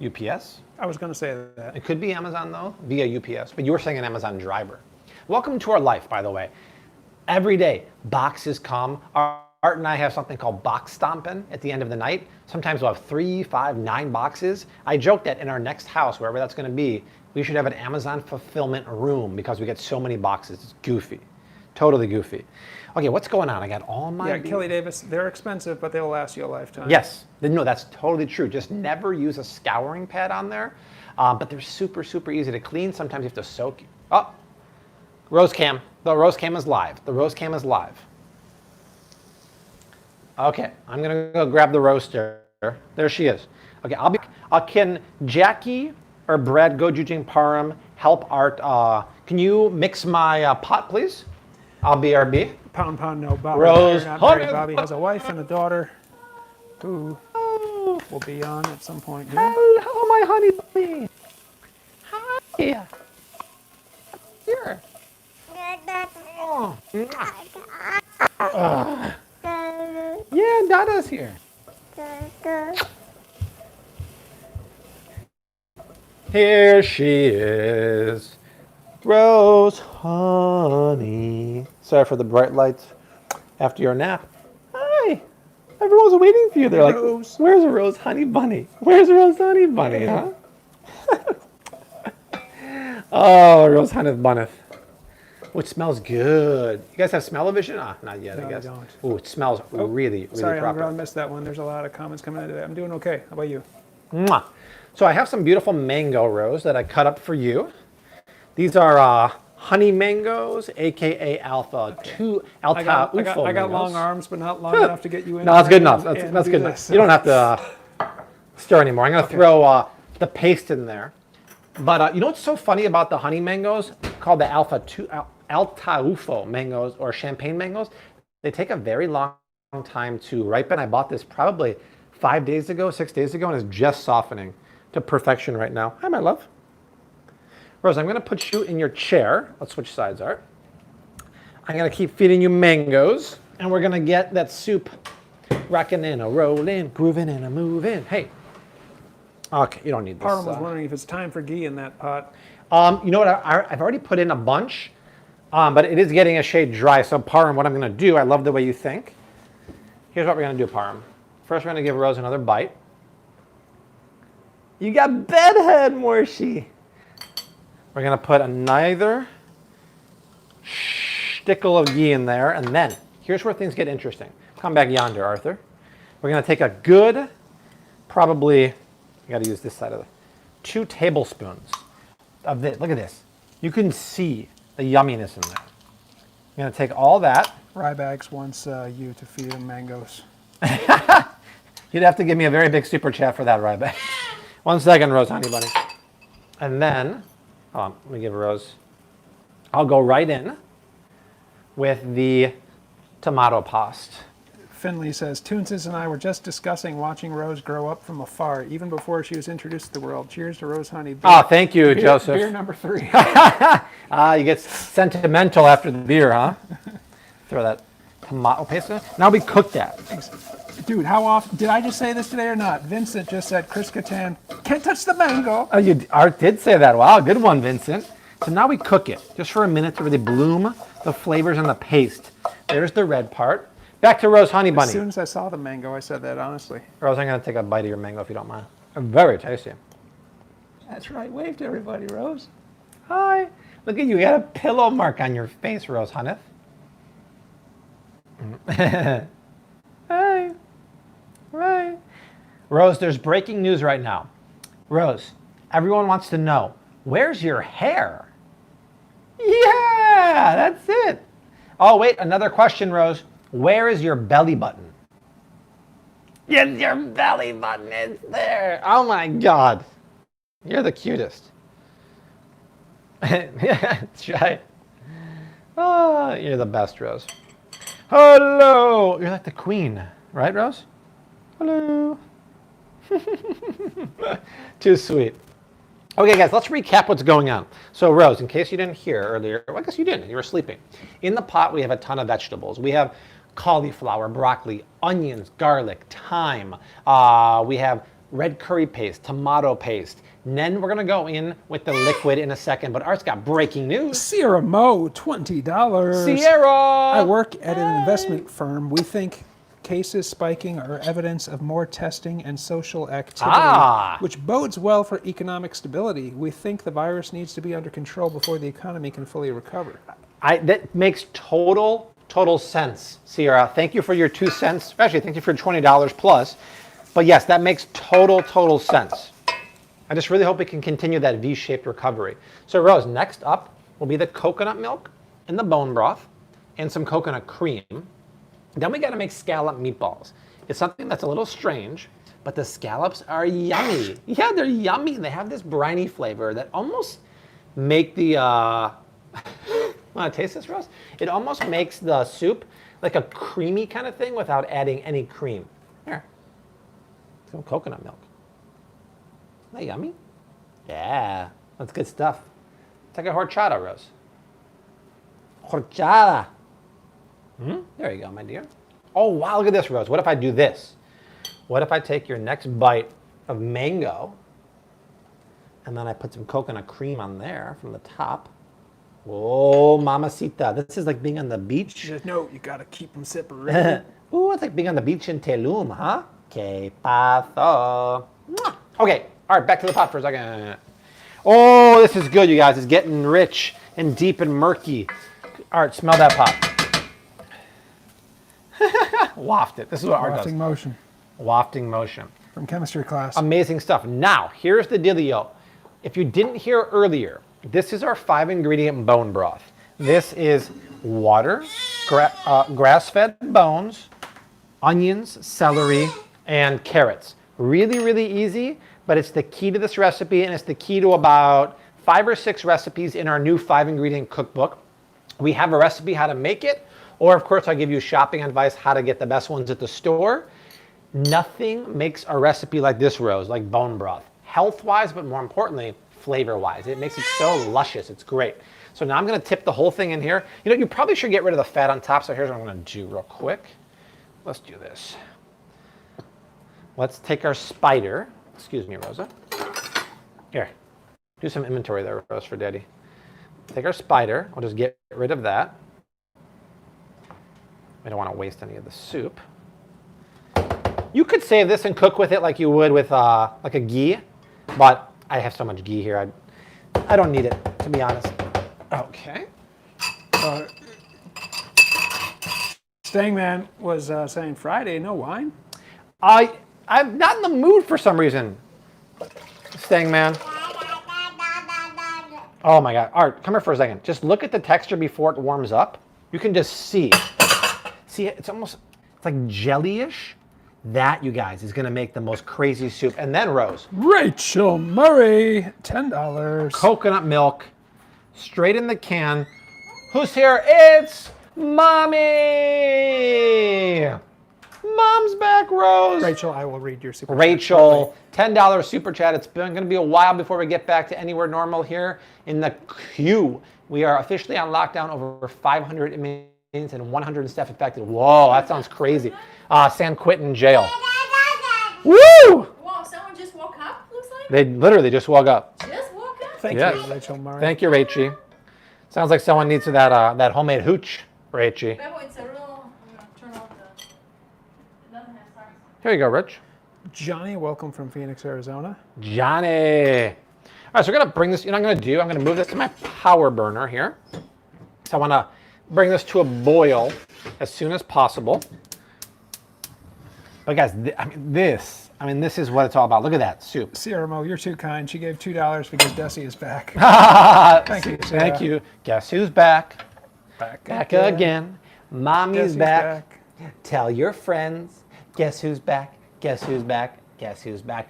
UPS? I was going to say that. It could be Amazon though, via UPS, but you were saying an Amazon driver. Welcome to our life, by the way. Every day, boxes come. Art and I have something called box stomping at the end of the night. Sometimes we'll have 3, 5, 9 boxes. I joke that in our next house, wherever that's going to be, we should have an Amazon fulfillment room because we get so many boxes. It's goofy. Totally goofy. Okay, what's going on? I got all my... Yeah, Kelly Davis. They're expensive, but they'll last you a lifetime. Yes. No, that's totally true. Just never use a scouring pad on there. But they're super, super easy to clean. Sometimes you have to soak... Oh, Rose Cam. The Rose Cam is live. The Rose Cam is live. Okay, I'm gonna go grab the roaster. There she is. Okay, can Jackie or Brad Gochujang Parham help Art? Can you mix my pot, please? I'll BRB. Pound, no. Bobby. Rose You're not married. Hunter. Bobby has a wife and a daughter who will be on at some point here. Hello, my honey bunny. Hi. Here. Oh. Yeah, Dada's here. Here she is. Rose Honey. Sorry for the bright lights after your nap. Hi. Everyone's waiting for you. They're like, Rose. where's Rose Honey Bunny? Where's Rose Honey Bunny, huh? Oh, Rose Honey Bunny. Oh, it smells good. You guys have smell-o-vision? Ah, not yet, No, I we guess. don't. Oh, it smells really, really Sorry, I'm proper. going to miss that one. There's a lot of comments coming into that. I'm doing okay. How about you? Mwah. So I have some beautiful mango, Rose, that I cut up for you. These are honey mangoes, aka Alpha Ufo I got mangoes. long arms, but not long enough to get you in. No, that's good frame enough. and That's do good enough. this. You don't have to stir anymore. I'm going to throw the paste in there. But you know what's so funny about the honey mangoes called the Alta Ufo mangoes or champagne mangoes? They take a very long time to ripen. I bought this probably 5 days ago, 6 days ago, and it's just softening to perfection right now. Hi, my love. Rose, I'm going to put you in your chair. Let's switch sides, Art. I'm going to keep feeding you mangoes, and we're going to get that soup rocking in, a rolling, grooving, and a moving. Hey. Okay, you don't need this. Parham was wondering if it's time for ghee in that pot. You know what? I've already put in a bunch, but it is getting a shade dry. So Parham, what I'm going to do, I love the way you think. Here's what we're going to do, Parham. First, we're going to give Rose another bite. You got bedhead, Morshi. We're going to put another stickle of ghee in there. And then, here's where things get interesting. Come back yonder, Arthur. We're going to take a good, probably, I got to use this side of the, 2 tablespoons of this. Look at this. You can see the yumminess in there. I'm going to take all that. Rybags wants you to feed him mangoes. You'd have to give me a very big super chat for that, Ryback. 1 second, Rose, honey bunny. And then, let me give Rose. I'll go right in with the tomato paste. Finley says, Toonses and I were just discussing watching Rose grow up from afar, even before she was introduced to the world. Cheers to Rose Honey. Oh, thank you, Joseph. Beer number 3. You get sentimental after the beer, huh? Throw that tomato paste in. Now we cook that. Dude, how often, did I just say this today or not? Vincent just said, Chris Kattan, can't touch the mango. Oh, Art did say that. Wow, good one, Vincent. So now we cook it just for a minute to really bloom the flavors in the paste. There's the red part. Back to Rose Honey Bunny. As soon as I saw the mango, I said that honestly. Rose, I'm going to take a bite of your mango if you don't mind. Very tasty. That's right. Wave to everybody, Rose. Hi. Look at you. You got a pillow mark on your face, Rose Honey. Hey. Right. Rose, there's breaking news right now. Rose, everyone wants to know, where's your hair? Yeah, that's it. Oh, wait, another question, Rose. Where is your belly button? Yes, your belly button is there. Oh, my God. You're the cutest. That's right. Oh, you're the best, Rose. Hello. You're like the queen, right, Rose? Hello. Too sweet. Okay, guys, let's recap what's going on. So, Rose, in case you didn't hear earlier, well, I guess you didn't. You were sleeping. In the pot, we have a ton of vegetables. We have cauliflower, broccoli, onions, garlic, thyme. We have red curry paste, tomato paste. And then we're going to go in with the liquid in a second. But Art's got breaking news. Sierra Mo, $20. Sierra! I work at an investment firm. We think cases spiking are evidence of more testing and social activity, which bodes well for economic stability. We think the virus needs to be under control before the economy can fully recover. That makes total sense, Sierra. Thank you for your 2 cents, especially thank you for $20 plus. But yes, that makes total sense. I just really hope we can continue that V-shaped recovery. So Rose, next up will be the coconut milk and the bone broth and some coconut cream. Then we got to make scallop meatballs. It's something that's a little strange, but the scallops are yummy. Yeah, they're yummy. They have this briny flavor that almost make the, want to taste this, Rose? It almost makes the soup like a creamy kind of thing without adding any cream. Here, some coconut milk. Isn't that yummy? Yeah, that's good stuff. It's like a horchata, Rose. Horchata. There you go, my dear. Oh, wow, look at this, Rose. What if I do this? What if I take your next bite of mango, and then I put some coconut cream on there from the top? Oh, mamacita. This is like being on the beach. She says, no, you got to keep them separated. Ooh, it's like being on the beach in Tulum, huh? Que paso. Okay, all right, back to the pot for a second. Oh, this is good, you guys. It's getting rich and deep and murky. All right, smell that pot. Waft it. This is what Art does. Wafting motion. Wafting motion. from chemistry class. Amazing stuff. Now, here's the dealio. If you didn't hear earlier, this is our 5-ingredient bone broth. This is water, grass-fed bones, onions, celery, and carrots. Really, really easy, but it's the key to this recipe, and it's the key to about 5 or 6 recipes in our new 5-ingredient cookbook. We have a recipe how to make it, or of course I'll give you shopping advice how to get the best ones at the store. Nothing makes a recipe like this, Rose, like bone broth. Health-wise, but more importantly, flavor-wise. It makes it so luscious. It's great. So now I'm going to tip the whole thing in here. You know, you probably should get rid of the fat on top, so here's what I'm going to do real quick. Let's do this. Let's take our spider. Excuse me, Rosa. Here. Do some inventory there, Rose, for Daddy. Take our spider. I'll just get rid of that. We don't want to waste any of the soup. You could save this and cook with it like you would with like a ghee, but I have so much ghee here. I don't need it, to be honest. Okay. Stangman was saying Friday, no wine. I'm not in the mood for some reason. Stangman. Oh my God. Art, come here for a second. Just look at the texture before it warms up. You can just see. See, it's almost, it's like jelly-ish. That, you guys, is going to make the most crazy soup. And then, Rose. Rachel Murray, $10. Coconut milk, straight in the can. Who's here? It's Mommy! Mom's back, Rose. Rachel, I will read your super Rachel, $10 super chat. It's going to be a while before we get back to anywhere normal here in the queue. We are officially on lockdown, over 500 inmates and 100 staff infected. Whoa, that sounds crazy. San Quentin jail. Woo! Wow, someone just woke up, looks like? They literally just woke up. Just woke up? Thank Yes. you, Rachel Murray. Thank you, Rachie. Sounds like someone needs that homemade hooch, Rachie. Bebo, it's a real... I'm going to turn off the... It doesn't have stars. Here you go, Rich. Johnny, welcome from Phoenix, Arizona. Johnny. All right, so we're going to bring this, you know what I'm going to move this to my power burner here. So I want to bring this to a boil as soon as possible. But guys, this is what it's all about. Look at that soup. Sierra Mo, you're too kind. She gave $2 because Desi is back. Thank you, Sarah. Thank you. Guess who's back? Back again. Mommy's Desi's back. Tell your friends. Guess who's back? Guess who's back? Guess who's back?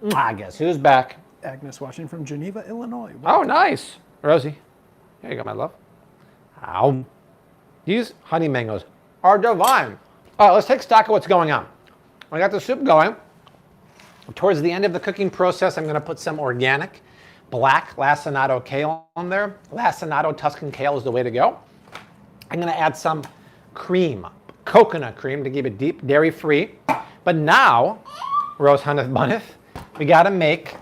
Guess who's back? Agnes watching from Geneva, Illinois. Oh, nice. Rosie. Here you go, my love. Ow. These honey mangoes are divine. All right, let's take stock of what's going on. I got the soup going. Towards the end of the cooking process, I'm going to put some organic black lacinato kale on there. Lacinato Tuscan kale is the way to go. I'm going to add some cream, coconut cream, to keep it deep, dairy-free. But now, Rose Hunneth Bunneth, we got to make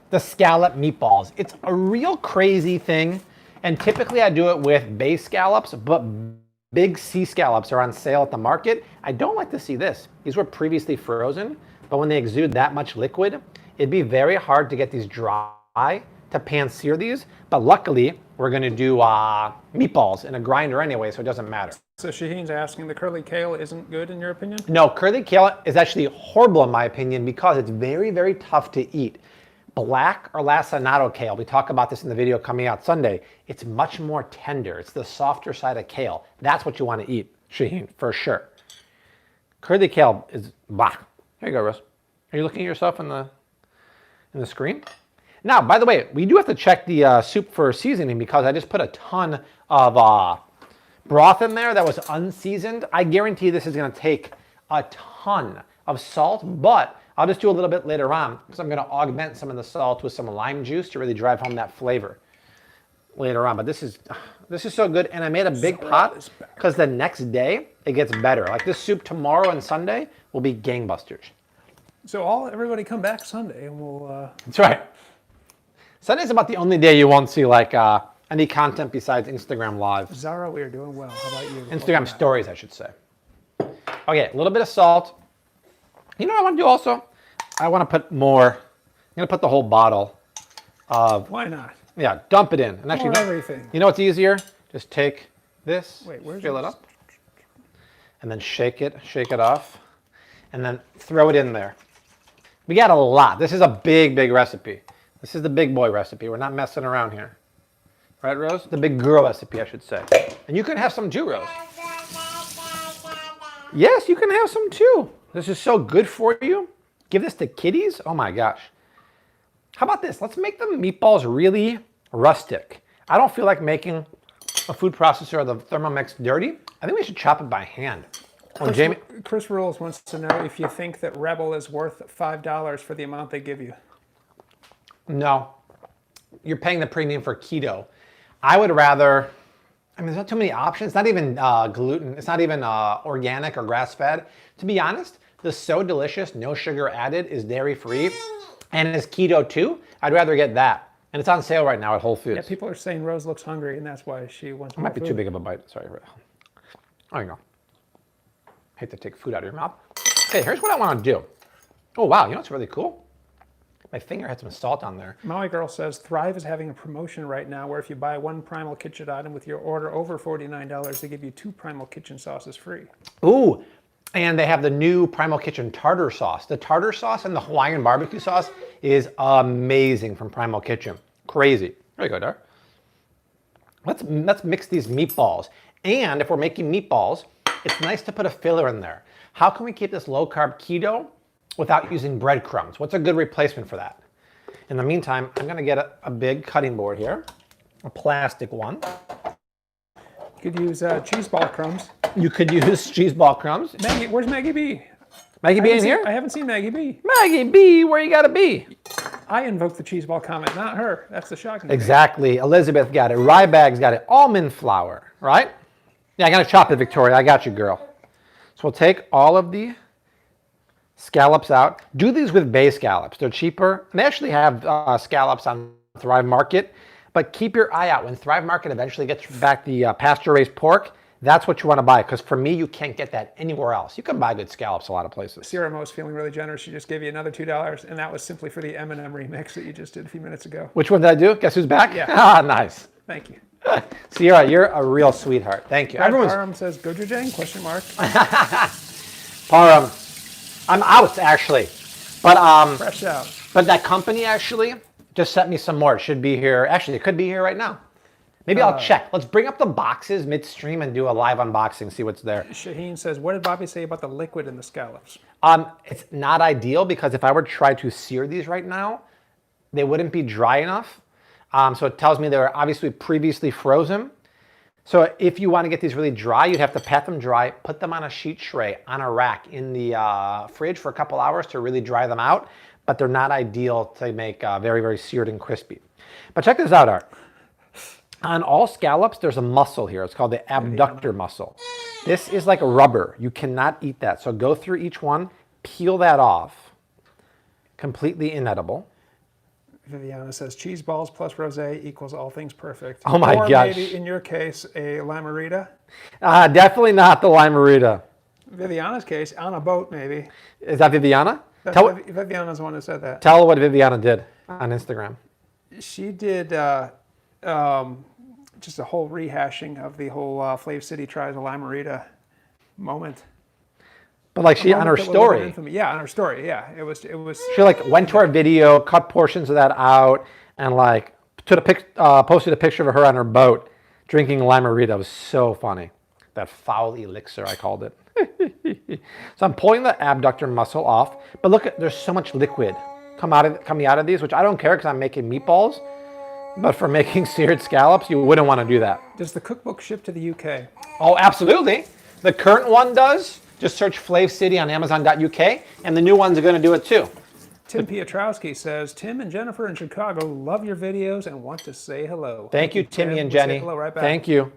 the scallop meatballs. It's a real crazy thing, and typically I do it with bay scallops, but big sea scallops are on sale at the market. I don't like to see this. These were previously frozen, but when they exude that much liquid, it'd be very hard to get these dry to pan sear these. But luckily, we're going to do meatballs in a grinder anyway, so it doesn't matter. So Shaheen's asking, the curly kale isn't good in your opinion? No, curly kale is actually horrible in my opinion because it's very, very tough to eat. Black or lacinato kale, we talk about this in the video coming out Sunday, it's much more tender. It's the softer side of kale. That's what you want to eat, Shaheen, for sure. Curly kale is blah. Here you go, Russ. Are you looking at yourself in the screen? Now, by the way, we do have to check the soup for seasoning because I just put a ton of broth in there that was unseasoned. I guarantee this is going to take a ton of salt, but I'll just do a little bit later on because I'm going to augment some of the salt with some lime juice to really drive home that flavor later on. But this is so good, and I made a big pot because the next day it gets better. Like this soup tomorrow and Sunday will be gangbusters. So everybody come back Sunday and we'll... That's right. Sunday's about the only day you won't see like any content besides Instagram Live. Zara, we are doing well. How about you? Instagram stories, I should say. Okay, a little bit of salt. You know what I want to do also? I want to put more. I'm going to put the whole bottle of... Why not? Yeah, dump it in. And actually, More everything. You know what's easier? Just take this, Where's fill it this? up, and then shake it off, and then throw it in there. We got a lot. This is a big, big recipe. This is the big boy recipe. We're not messing around here. Right, Rose? The big girl recipe, I should say. And you can have some too, Rose. Yes, you can have some too. This is so good for you. Give this to kitties? Oh my gosh. How about this? Let's make the meatballs really rustic. I don't feel like making a food processor or the Thermomix dirty. I think we should chop it by hand. Oh, Jamie. Chris Rules wants to know if you think that Rebel is worth $5 for the amount they give you. No. You're paying the premium for keto. I would rather, I mean, there's not too many options. It's not even gluten. It's not even organic or grass-fed. To be honest, the So Delicious, no sugar added, is dairy-free and is keto too. I'd rather get that. And it's on sale right now at Whole Foods. Yeah, people are saying Rose looks hungry, and that's why she wants It more might be food. too big of a bite. Sorry. There you go. Hate to take food out of your mouth. Okay, here's what I want to do. Oh, wow. You know what's really cool? My finger had some salt on there. Maui Girl says Thrive is having a promotion right now where if you buy one Primal Kitchen item with your order over $49, they give you 2 Primal Kitchen sauces free. Ooh, and they have the new Primal Kitchen tartar sauce. The tartar sauce and the Hawaiian barbecue sauce is amazing from Primal Kitchen. Crazy. There you go, Dar. Let's mix these meatballs. And if we're making meatballs, it's nice to put a filler in there. How can we keep this low-carb keto without using breadcrumbs? What's a good replacement for that? In the meantime, I'm gonna get a big cutting board here, a plastic one. You could use cheese ball crumbs. You could use cheese ball crumbs. Maggie, where's Maggie B? Maggie B in here? I haven't seen Maggie B. Maggie B, where you gotta be? I invoked the cheese ball comment, not her. That's the shocking thing. Exactly. Elizabeth got it. Rybag's got it. Almond flour, right? Yeah, I gotta chop it, Victoria. I got you, girl. So we'll take all of the scallops out. Do these with bay scallops. They're cheaper. And they actually have scallops on Thrive Market. But keep your eye out. When Thrive Market eventually gets back the pasture-raised pork, that's what you want to buy. Because for me, you can't get that anywhere else. You can buy good scallops a lot of places. Sierra Mo's feeling really generous. She just gave you another $2, and that was simply for the M&M remix that you just did a few minutes ago. Which one did I do? Guess who's back? Yeah. Ah, nice. Thank you. Sierra, you're a real sweetheart. Thank you. Everyone's Parham says, Gochujang, question mark. Parham. I'm out actually, but Fresh out. But that company actually just sent me some more. It should be here. Actually, it could be here right now. Maybe I'll check. Let's bring up the boxes midstream and do a live unboxing, see what's there. Shaheen says, what did Bobby say about the liquid in the scallops? It's not ideal because if I were to try to sear these right now, they wouldn't be dry enough. So it tells me they were obviously previously frozen. So if you want to get these really dry, you'd have to pat them dry, put them on a sheet tray, on a rack in the fridge for a couple hours to really dry them out. But they're not ideal to make very, very seared and crispy. But check this out, Art. On all scallops, there's a muscle here. It's called the abductor muscle. This is like rubber. You cannot eat that. So go through each one, peel that off. Completely inedible. Viviana says, cheese balls plus rosé equals all things perfect. Oh my or gosh. maybe, in your case, a limerita. Definitely not the limerita. Viviana's case, on a boat, maybe. Is that Viviana? That's Viviana's the one who said that. Tell what Viviana did on Instagram. She did just a whole rehashing of the whole Flav City tries a limerita moment. But like she, on her story. Yeah, on her story, yeah. It was. She like went to our video, cut portions of that out, and like posted a picture of her on her boat drinking limerita. It was so funny. That foul elixir, I called it. So I'm pulling the abductor muscle off, but look, there's so much liquid coming out of these, which I don't care because I'm making meatballs. But for making seared scallops, you wouldn't want to do that. Does the cookbook ship to the UK? Oh, absolutely. The current one does. Just search Flav City on Amazon.uk, and the new ones are going to do it too. Tim Piotrowski says, Tim and Jennifer in Chicago love your videos and want to say hello. Thank you, Timmy and We'll Jenny. say hello right back. Thank you.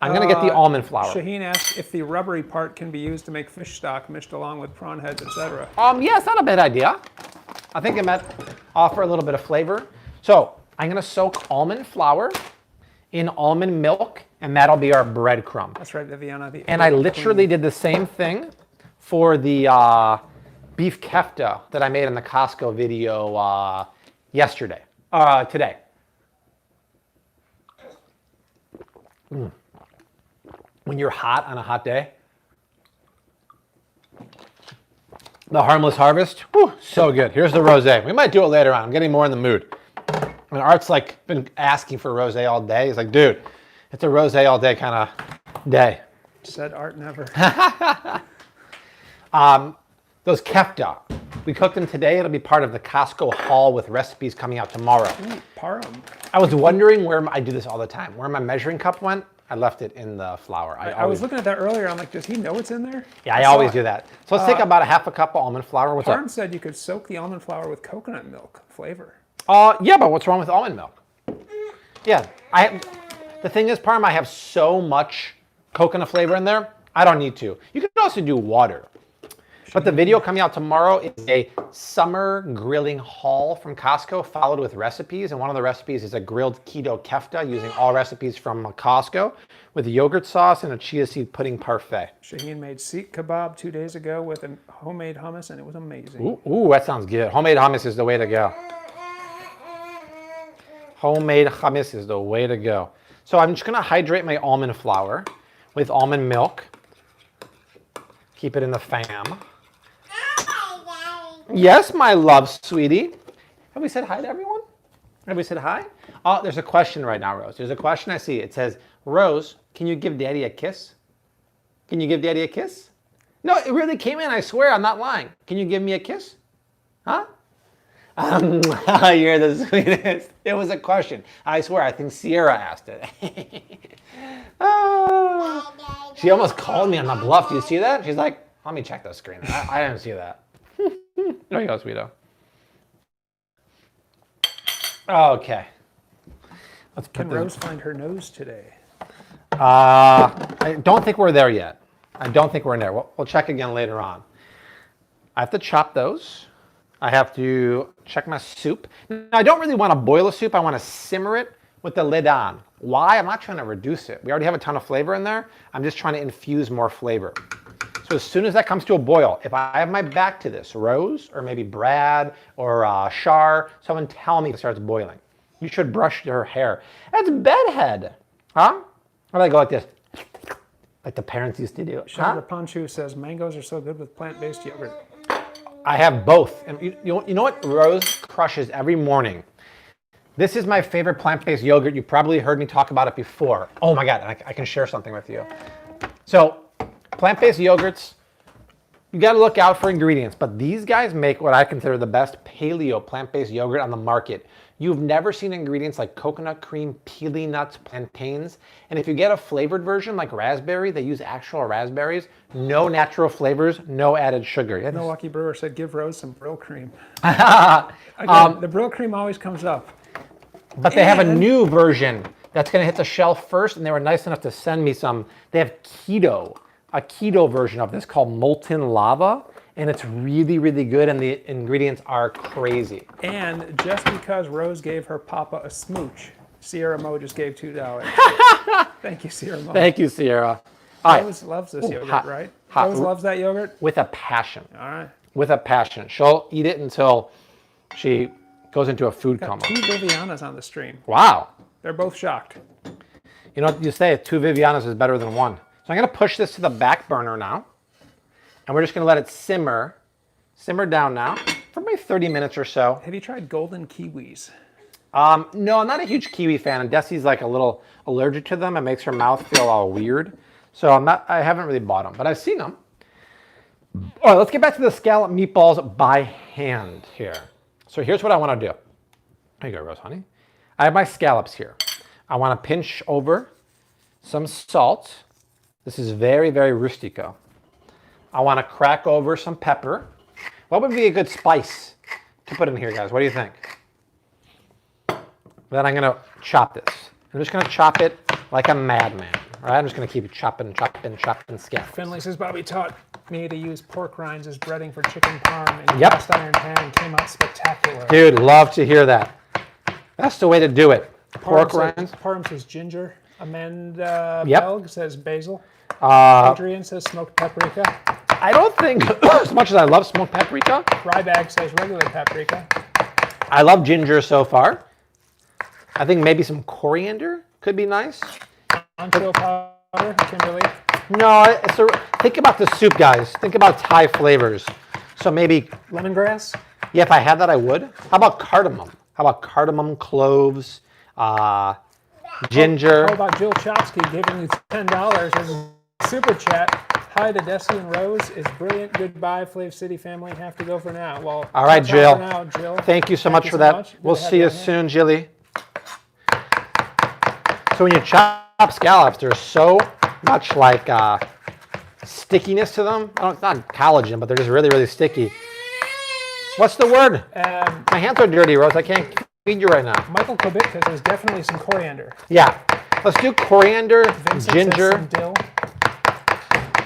I'm going to get the almond flour. Shaheen asks if the rubbery part can be used to make fish stock mixed along with prawn heads, etc. Yeah, it's not a bad idea. I think it might offer a little bit of flavor. So I'm going to soak almond flour in almond milk, and that'll be our breadcrumb. That's right, Viviana. And I literally did the same thing for the beef kefta that I made in the Costco video today. When you're hot on a hot day, The Harmless Harvest. Whew, so good. Here's the rosé. We might do it later on. I'm getting more in the mood. And Art's like been asking for rosé all day. He's like, dude, it's a rosé all day kind of day. Said Art never. Those kefta. We cooked them today. It'll be part of the Costco haul with recipes coming out tomorrow. Parham. I was wondering I do this all the time, where my measuring cup went. I left it in the flour. I was looking at that earlier. I'm like, does he know what's in there? Yeah, I always do that. So let's take about a half a cup of almond flour. What's Parham up? said you could soak the almond flour with coconut milk flavor. Yeah, but what's wrong with almond milk? Yeah, the thing is, Parham, I have so much coconut flavor in there. I don't need to. You can also do water. But the video coming out tomorrow is a summer grilling haul from Costco, followed with recipes. And one of the recipes is a grilled keto kefta using all recipes from Costco with yogurt sauce and a chia seed pudding parfait. Shaheen made seek kebab 2 days ago with a homemade hummus, and it was amazing. Ooh, that sounds good. Homemade hummus is the way to go. Homemade hummus is the way to go. So I'm just going to hydrate my almond flour with almond milk. Keep it in the fam. Yes, my love, sweetie. Have we said hi to everyone? Have we said hi? Oh, there's a question right now, Rose. There's a question I see. It says, Rose, can you give Daddy a kiss? Can you give Daddy a kiss? No, it really came in. I swear, I'm not lying. Can you give me a kiss? Huh? You're the sweetest. It was a question. I swear, I think Sierra asked it. She almost called me on the bluff. Do you see that? She's like, let me check the screen. I didn't see that. There you go, sweeto. Okay. Let's put Can Rose find her nose today? I don't think we're there yet. I don't think we're in there. We'll check again later on. I have to chop those. I have to check my soup. Now, I don't really want to boil a soup. I want to simmer it with the lid on. Why? I'm not trying to reduce it. We already have a ton of flavor in there. I'm just trying to infuse more flavor. So as soon as that comes to a boil, if I have my back to this, Rose, or maybe Brad, or Shar, someone tell me it starts boiling. You should brush your hair. That's bedhead. Huh? Or I go like this, like the parents used to do. Chandra Panchu says, mangoes are so good with plant-based yogurt. I have both. And you know what Rose crushes every morning? This is my favorite plant-based yogurt. You probably heard me talk about it before. Oh my God, I can share something with you. So plant-based yogurts, you got to look out for ingredients, but these guys make what I consider the best paleo plant-based yogurt on the market. You've never seen ingredients like coconut cream, pili nuts, plantains, and if you get a flavored version like raspberry, they use actual raspberries, no natural flavors, no added sugar. Yeah, Milwaukee Brewer said, give Rose some Brill cream. Again, the Brill cream always comes up. But they have a new version that's going to hit the shelf first, and they were nice enough to send me some. They have a keto version of this called Molten Lava, and it's really, really good, and the ingredients are crazy. And just because Rose gave her papa a smooch, Sierra Mo just gave $2. Thank you, Sierra Mo. Thank you, Sierra. All right. Rose loves this yogurt, hot, right? hot. Rose loves that yogurt? With a passion. All right. With a passion. She'll eat it until she goes into a food coma. 2 Vivianas on the stream. Wow. They're both shocked. You know what you say, 2 Vivianas is better than 1. So I'm going to push this to the back burner now. And we're just going to let it simmer down now for maybe 30 minutes or so. Have you tried golden kiwis? No, I'm not a huge kiwi fan, and Desi's like a little allergic to them. It makes her mouth feel all weird. So I haven't really bought them, but I've seen them. All right, let's get back to the scallop meatballs by hand here. So here's what I want to do. There you go, Rose, honey. I have my scallops here. I want to pinch over some salt. This is very, very rustico. I want to crack over some pepper. What would be a good spice to put in here, guys? What do you think? Then I'm going to chop this. I'm just going to chop it like a madman. All right, I'm just going to keep chopping scallops. Finley says, Bobby taught me to use pork rinds as breading for chicken parm in a Yep. cast iron pan and came out spectacular. Dude, love to hear that. That's the way to do it. Pork rinds. Parm says ginger. Amanda Yep. Belg says basil. Adrian says smoked paprika. I don't think, as much as I love smoked paprika, Rybag says regular paprika. I love ginger so far. I think maybe some coriander could be nice. Ancho powder, Kimberly. No, think about the soup, guys. Think about Thai flavors. So maybe, Lemongrass? yeah, if I had that, I would. How about cardamom? How about cardamom, cloves, ginger? How about Jill Chopsky giving you $10 as a super chat? Hi to Desi and Rose. Is brilliant. Goodbye, Flav City family. Have to go for now. Well, All right, that's Jill. for now, Jill. Thank you so Thank much you for so that. much. Good We'll to have see you you on here. soon, Jilly. So when you chop scallops, there's so much like stickiness to them. Oh, it's not collagen, but they're just really, really sticky. What's the word? My hands are dirty, Rose. I can't feed you right now. Michael Kobitka says definitely some coriander. Yeah. Let's do coriander, Vincent says ginger. some dill.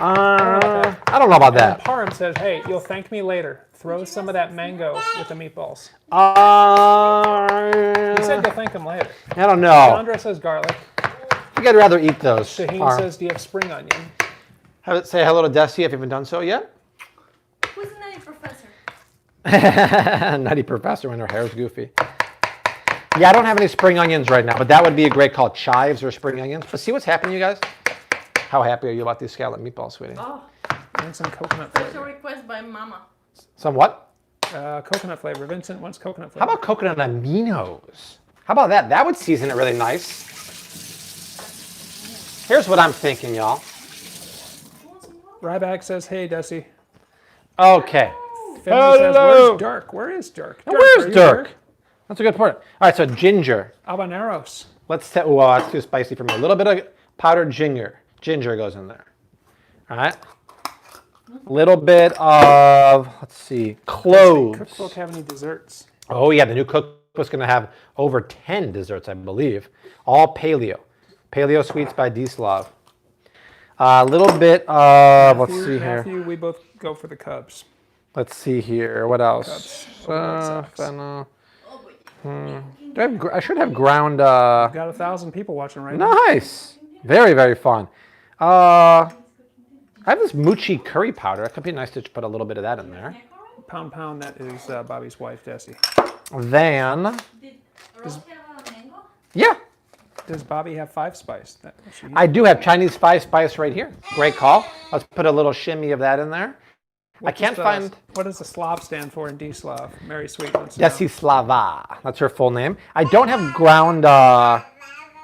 I don't know about And that. Parham says, hey, you'll thank me later. Throw some of that mango with the meatballs. He said you'll thank him later. I don't know. Chandra says garlic. I think I'd rather eat those. Shaheen says, do you have spring onion? Say hello to Desi if you haven't done so yet. Who's the nutty professor? Nutty professor when her hair's goofy. Yeah, I don't have any spring onions right now, but that would be a great call. Chives or spring onions. But see what's happening, you guys? How happy are you about these scallop meatballs, sweetie? Oh, And some coconut special flavor. request by Mama. Some what? Coconut flavor. Vincent wants coconut How flavor. about coconut aminos? How about that? That would season it really nice. Here's what I'm thinking, y'all. Ryback says, hey, Desi. Okay. Finley says, Hello. where's Dirk? Where is Dirk? Now, are where's you Dirk? here? That's a good point. All right, so ginger. Habaneros. Let's set. Oh, that's too spicy for me. A little bit of powdered ginger. Ginger goes in there. All right. A little bit of, let's see, cloves. Cookbook have any desserts? Oh yeah, the new cookbook's going to have over 10 desserts, I believe. All paleo. Paleo sweets by D. Slav. A little bit of, let's see here. Matthew, we both go for the Cubs. Let's see here. What else? Cubs. White Sox. Fennel. I should have ground. Got 1,000 people watching right now. Nice. Very, very fun. I have this Muchi curry powder. It could be nice to put a little bit of that in there. Pound Pound, that is Bobby's wife, Desi. Then, Did Rose have a mango? yeah, Does Bobby have 5 Spice? I do have Chinese 5-spice right here. Great call. Let's put a little shimmy of that in there. I can't find What does the Slav stand for in D-Slav? Mary Sweet wants to know. Desislava. That's her full name. I don't have ground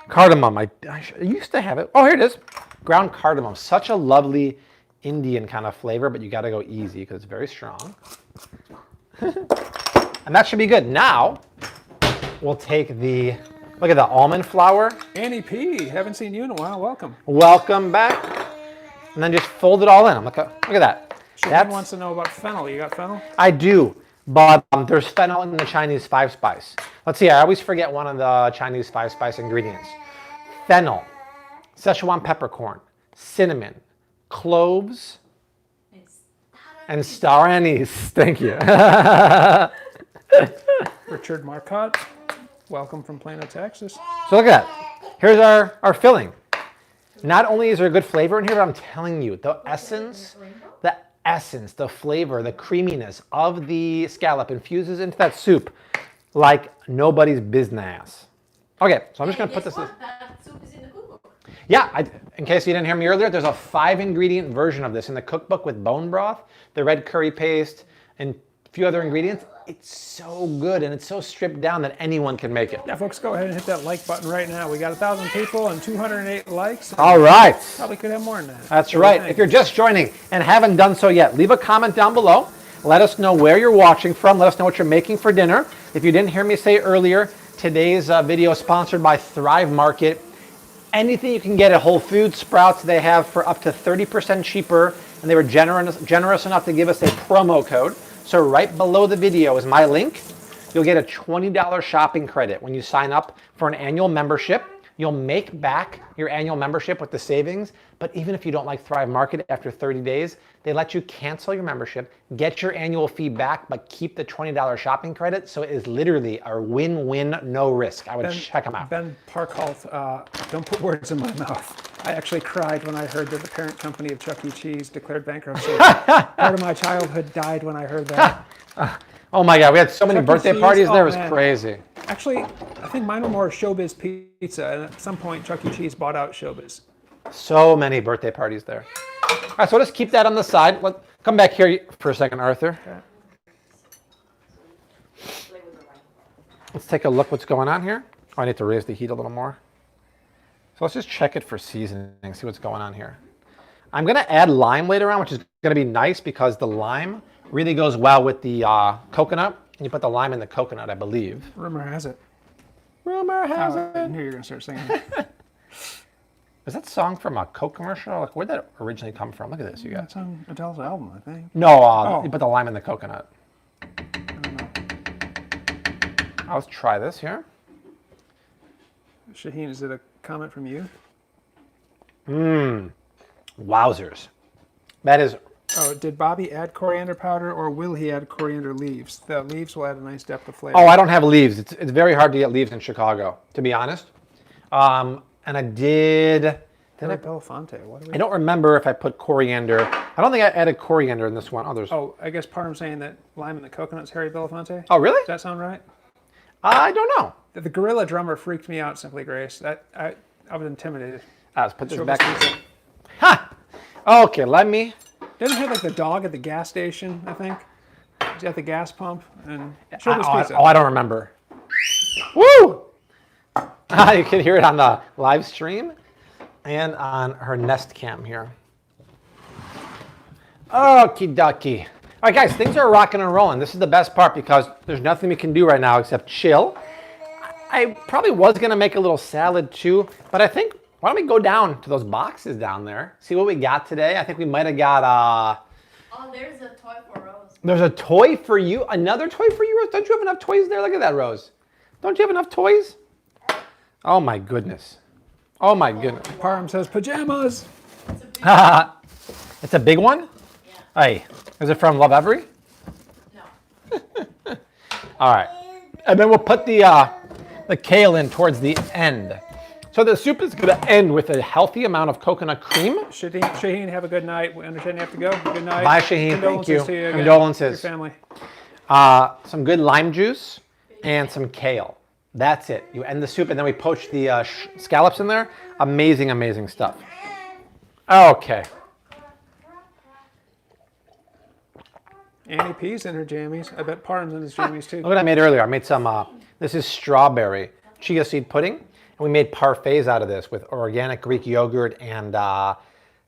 cardamom. I used to have it. Oh, here it is. Ground cardamom. Such a lovely Indian kind of flavor, but you got to go easy because it's very strong. And that should be good. Now, we'll take the, look at the almond flour. Annie P. Haven't seen you in a while. Welcome. Welcome back. And then just fold it all in. Look at that. Sharon wants to know about fennel. You got fennel? I do, but there's fennel in the Chinese 5-spice. Let's see, I always forget one of the Chinese 5-spice ingredients. Fennel, Szechuan peppercorn, cinnamon, cloves, and star anise. Thank you. Richard Marcotte. Welcome from Plano, Texas. So look at that. Here's our filling. Not only is there a good flavor in here, but I'm telling you, the essence, the flavor, the creaminess of the scallop infuses into that soup like nobody's business. Okay, so I'm just gonna put this. That soup is in the cookbook. Yeah, in case you didn't hear me earlier, there's a 5-ingredient version of this in the cookbook with bone broth, the red curry paste, and a few other ingredients. It's so good and it's so stripped down that anyone can make it. Yeah, folks, go ahead and hit that like button right now. We got 1,000 people and 208 likes. All right. Probably could have more than that. That's What do you right. think? If you're just joining and haven't done so yet, leave a comment down below. Let us know where you're watching from. Let us know what you're making for dinner. If you didn't hear me say earlier, today's video is sponsored by Thrive Market. Anything you can get at Whole Foods, Sprouts, they have for up to 30% cheaper, and they were generous enough to give us a promo code. So right below the video is my link. You'll get a $20 shopping credit when you sign up for an annual membership. You'll make back your annual membership with the savings, but even if you don't like Thrive Market after 30 days, they let you cancel your membership, get your annual fee back, but keep the $20 shopping credit. So it is literally a win-win, no risk. I would check them out. Ben Parkholt, don't put words in my mouth. I actually cried when I heard that the parent company of Chuck E. Cheese declared bankruptcy. Part of my childhood died when I heard that. Oh my God, we had so many Chuck E. birthday Cheese? parties there, Oh, it was man. crazy. Actually, I think mine were more Showbiz Pizza, and at some point Chuck E. Cheese bought out Showbiz. So many birthday parties there. All right, so let's keep that on the side. Come back here for a second, Arthur. Okay. Let's take a look what's going on here. Oh, I need to raise the heat a little more. So let's just check it for seasoning, see what's going on here. I'm going to add lime later on, which is going to be nice because the lime really goes well with the coconut. And you put the lime in the coconut, I believe. Rumor has it. Rumor has I it. knew you were going to start singing. Is that song from a Coke commercial? Like, where'd that originally come from? Look at this, you guys. That's on Adele's album, I think. No, you put the lime in the coconut. Let's try this here. Shaheen, is it a comment from you? Wowzers. That is, Oh, did Bobby add coriander powder or will he add coriander leaves? The leaves will add a nice depth of flavor. oh, I don't have leaves. It's very hard to get leaves in Chicago, to be honest. And I did Harry Belafonte. What do we? I don't remember if I put coriander. I don't think I added coriander in this one. Oh, there's. Oh, I guess Parham's saying that lime in the coconut's Harry Belafonte. Oh, really? Does that sound right? I don't know. The gorilla drummer freaked me out, Simply Grace. I was intimidated. Let's put this Show back. us the- Ha! Okay, let me. Didn't it have like the dog at the gas station, I think? He's at the gas pump. And Oh, show this pizza. I don't remember. Woo! You can hear it on the live stream and on her Nest Cam here. Okie dokie. All right, guys, things are rocking and rolling. This is the best part because there's nothing we can do right now except chill. I probably was going to make a little salad too, but I think, why don't we go down to those boxes down there, see what we got today? I think we might have got, Oh, there's a toy for Rose. there's a toy for you, another toy for you, Rose? Don't you have enough toys there? Look at that, Rose. Don't you have enough toys? Oh my goodness. Oh my goodness. Parham says pajamas. It's a big It's a big one? Yeah. Hey, is it from Love Every? No. All right. And then we'll put the kale in towards the end. So the soup is going to end with a healthy amount of coconut cream. Shaheen, have a good night. We understand you have to go. Good night. Bye, Shaheen. Thank you. Condolences to you again. Condolences. Your family. Some good lime juice and some kale. That's it. You end the soup and then we poach the scallops in there. Amazing, amazing stuff. Okay. Annie P's in her jammies. I bet Parham's in his jammies too. Look what I made earlier. I made some, this is strawberry chia seed pudding. And we made parfaits out of this with organic Greek yogurt and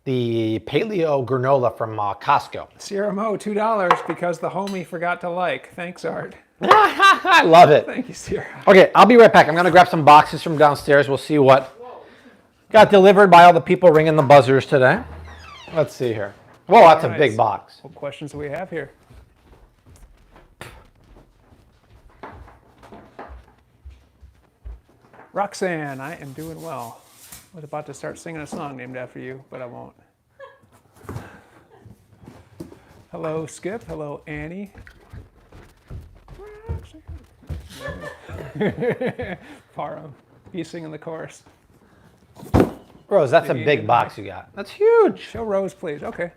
the paleo granola from Costco. Sierra Mo, $2 because the homie forgot to like. Thanks, Art. I love it. Thank you, Sierra. Okay, I'll be right back. I'm going to grab some boxes from downstairs. We'll see what got delivered by all the people ringing the buzzers today. Let's see here. Whoa, that's a Nice. big box. What questions do we have here? Roxanne, I am doing well. I was about to start singing a song named after you, but I won't. Hello, Skip. Hello, Annie. Parham, you singing the chorus. Rose, that's a Maybe big you box you got. That's huge. Show Rose, please. Okay.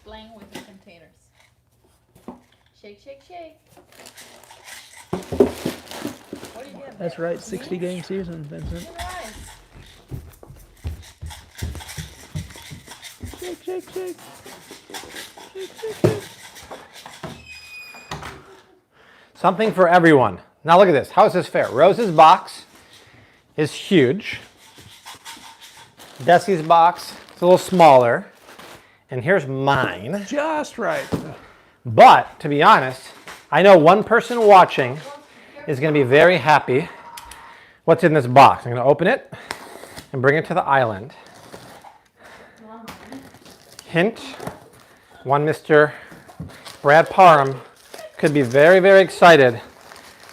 Playing with the containers. Shake, shake, shake. What do you get? That's right, 60 game season, Vincent. Nice. Shake, shake, shake. Something for everyone. Now look at this. How is this fair? Rose's box is huge. Desi's box is a little smaller. And here's mine. Just right. But to be honest, I know one person watching is going to be very happy what's in this box. I'm going to open it and bring it to the island. Hint, one Mr. Brad Parham could be very, very excited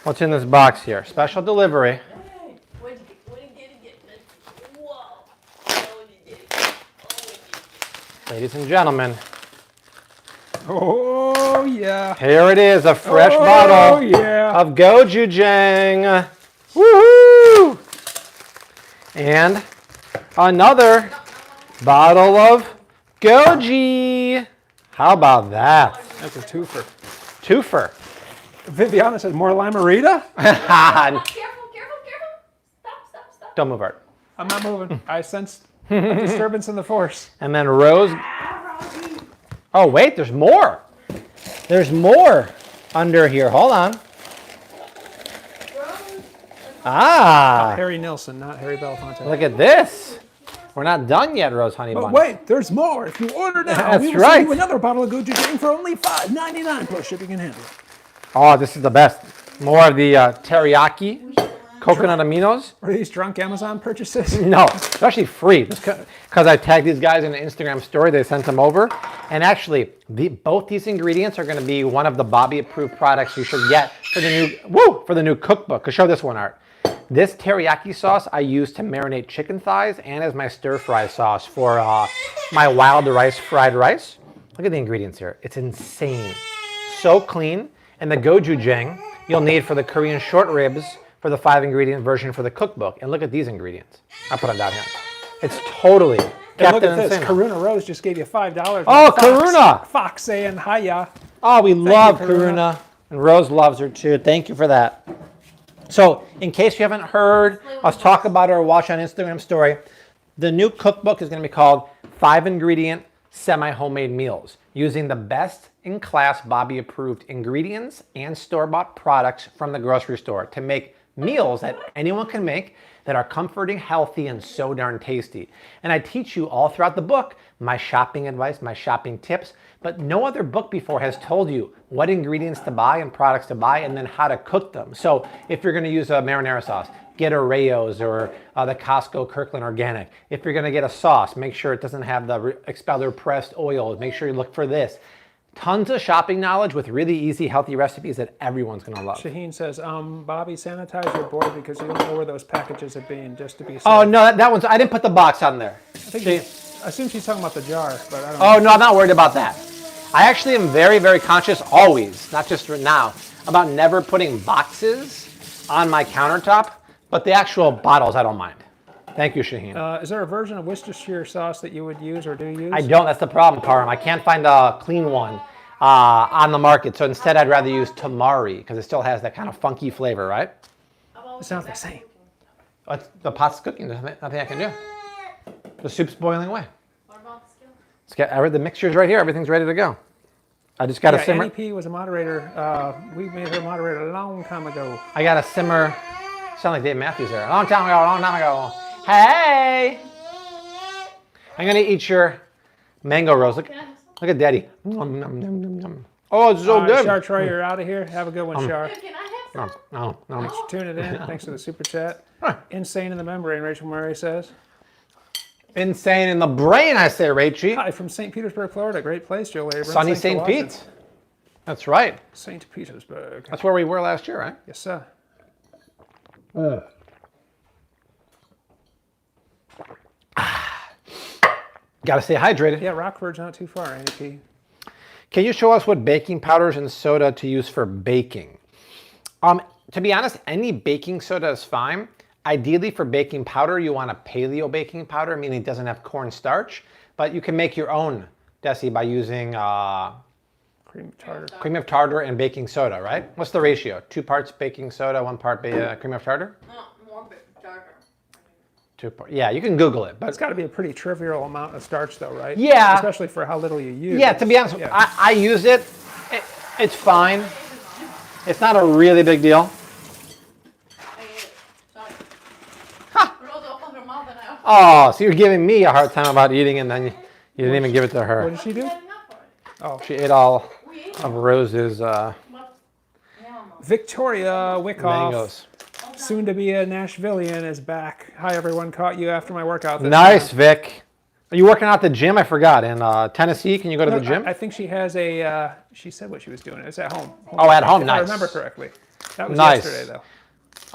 what's in this box here. Special delivery. Hey, what did you get? Whoa. Oh, you did. Oh, Ladies and gentlemen, Oh, yeah. here it is, a fresh Oh, bottle yeah. of gochujang. Woohoo! And another bottle of goji. How about that? That's a twofer. Twofer. Viviana says, more limerita? careful, careful, careful. Stop, stop, stop. Don't move, Art. I'm not moving. I sense Disturbance in the force. And then Rose. Oh, wait, there's more. There's more under here. Hold on. Ah, Harry Nilsson, not Harry Belafonte. look at this. We're not done yet, Rose Honey But Bunny. wait, there's more. If you order now, That's we will right. send you another bottle of Goju Jing for only $5.99 plus shipping and handling. Oh, this is the best. More of the teriyaki coconut aminos. Are these drunk Amazon purchases? No, it's actually free. Because I tagged these guys in an Instagram story, they sent them over. And actually, both these ingredients are going to be one of the Bobby-approved products you should get for the new cookbook. Show this one, Art. This teriyaki sauce I use to marinate chicken thighs and as my stir-fry sauce for my wild rice fried rice. Look at the ingredients here. It's insane. So clean. And the gochujang you'll need for the Korean short ribs for the 5-ingredient version for the cookbook. And look at these ingredients. I'll put them down here. It's totally And look Captain at this. Insano. Karuna Rose just gave you $5. Oh, Karuna! Fox saying hiya. Oh, we love you, Karuna. And Rose loves her too. Thank you for that. So, in case you haven't heard us talk about it or watch on Instagram story, the new cookbook is going to be called 5-ingredient semi-homemade meals, using the best-in-class Bobby-approved ingredients and store-bought products from the grocery store to make meals that anyone can make that are comforting, healthy, and so darn tasty. And I teach you all throughout the book my shopping advice, my shopping tips, but no other book before has told you what ingredients to buy and products to buy and then how to cook them. So if you're going to use a marinara sauce, get a Rayo's or the Costco Kirkland Organic. If you're going to get a sauce, make sure it doesn't have the expeller pressed oil. Make sure you look for this. Tons of shopping knowledge with really easy, healthy recipes that everyone's going to love. Shaheen says, Bobby, sanitize your board because you don't know where those packages have been, just to be safe. Oh, no, that one's, I didn't put the box on there. I assume she's talking about the jar, but I don't Oh, know. no, I'm not worried about that. I actually am very, very conscious always, not just right now, about never putting boxes on my countertop, but the actual bottles, I don't mind. Thank you, Shaheen. Is there a version of Worcestershire sauce that you would use or do use? I don't, that's the problem, Karim. I can't find a clean one on the market, so instead I'd rather use tamari, because it still has that kind of funky flavor, right? It sounds the same. The pot's cooking, there's nothing I can do. The soup's boiling away. What about the skill? The mixture's right here, everything's ready to go. I just got to simmer. Annie P was a moderator. We made her a moderator a long time ago. I got to simmer. Sound like Dave Matthews there. A long time ago. Hey! I'm going to eat your mango rose. Look at Daddy. Nom, nom, nom, nom, nom. Oh, it's so All right, good. Char Troy, you're out of here. Have a good one, Char. Can I have some? No, no, no. Thanks for tuning in. Thanks for the super chat. Insane in the membrane, Rachel Murray says. Insane in the brain, I say, Rachie. Hi from St. Petersburg, Florida. Great place, Joe Abrams. Sunny Thanks for St. watching. Pete. That's right. St. Petersburg. That's where we were last year, right? Yes, sir. Got to stay hydrated. Yeah, Rockford's not too far, Annie P. Can you show us what baking powders and soda to use for baking? To be honest, any baking soda is fine. Ideally for baking powder, you want a paleo baking powder, meaning it doesn't have cornstarch, but you can make your own, Desi, by using Cream of tartar. cream of tartar and baking soda, right? What's the ratio? 2 parts baking soda, 1 part cream of tartar? No, more darker. 2 parts. Yeah, you can Google it, but It's got to be a pretty trivial amount of starch, though, right? Yeah. Especially for how little you use. yeah, to be honest, Yeah. I use it. It's fine. It's not a really big deal. I ate it. Sorry. Ha! Rose opened her mouth and I opened Oh, so you're giving me a hard time about eating and then you didn't even give it to What her. did she do? it. Enough for it. Oh, She ate all We ate it. of Rose's But, yeah, Victoria Wickoff, mangoes. soon to be a Nashvilleian, is back. Hi, everyone. Caught you after my workout. this Nice, morning. Vic. Are you working out at the gym? I forgot. In Tennessee, can you go to the gym? I think she has a. She said what she was doing. It's at home. Oh, at home, If nice. I remember correctly. That was Nice. yesterday, though.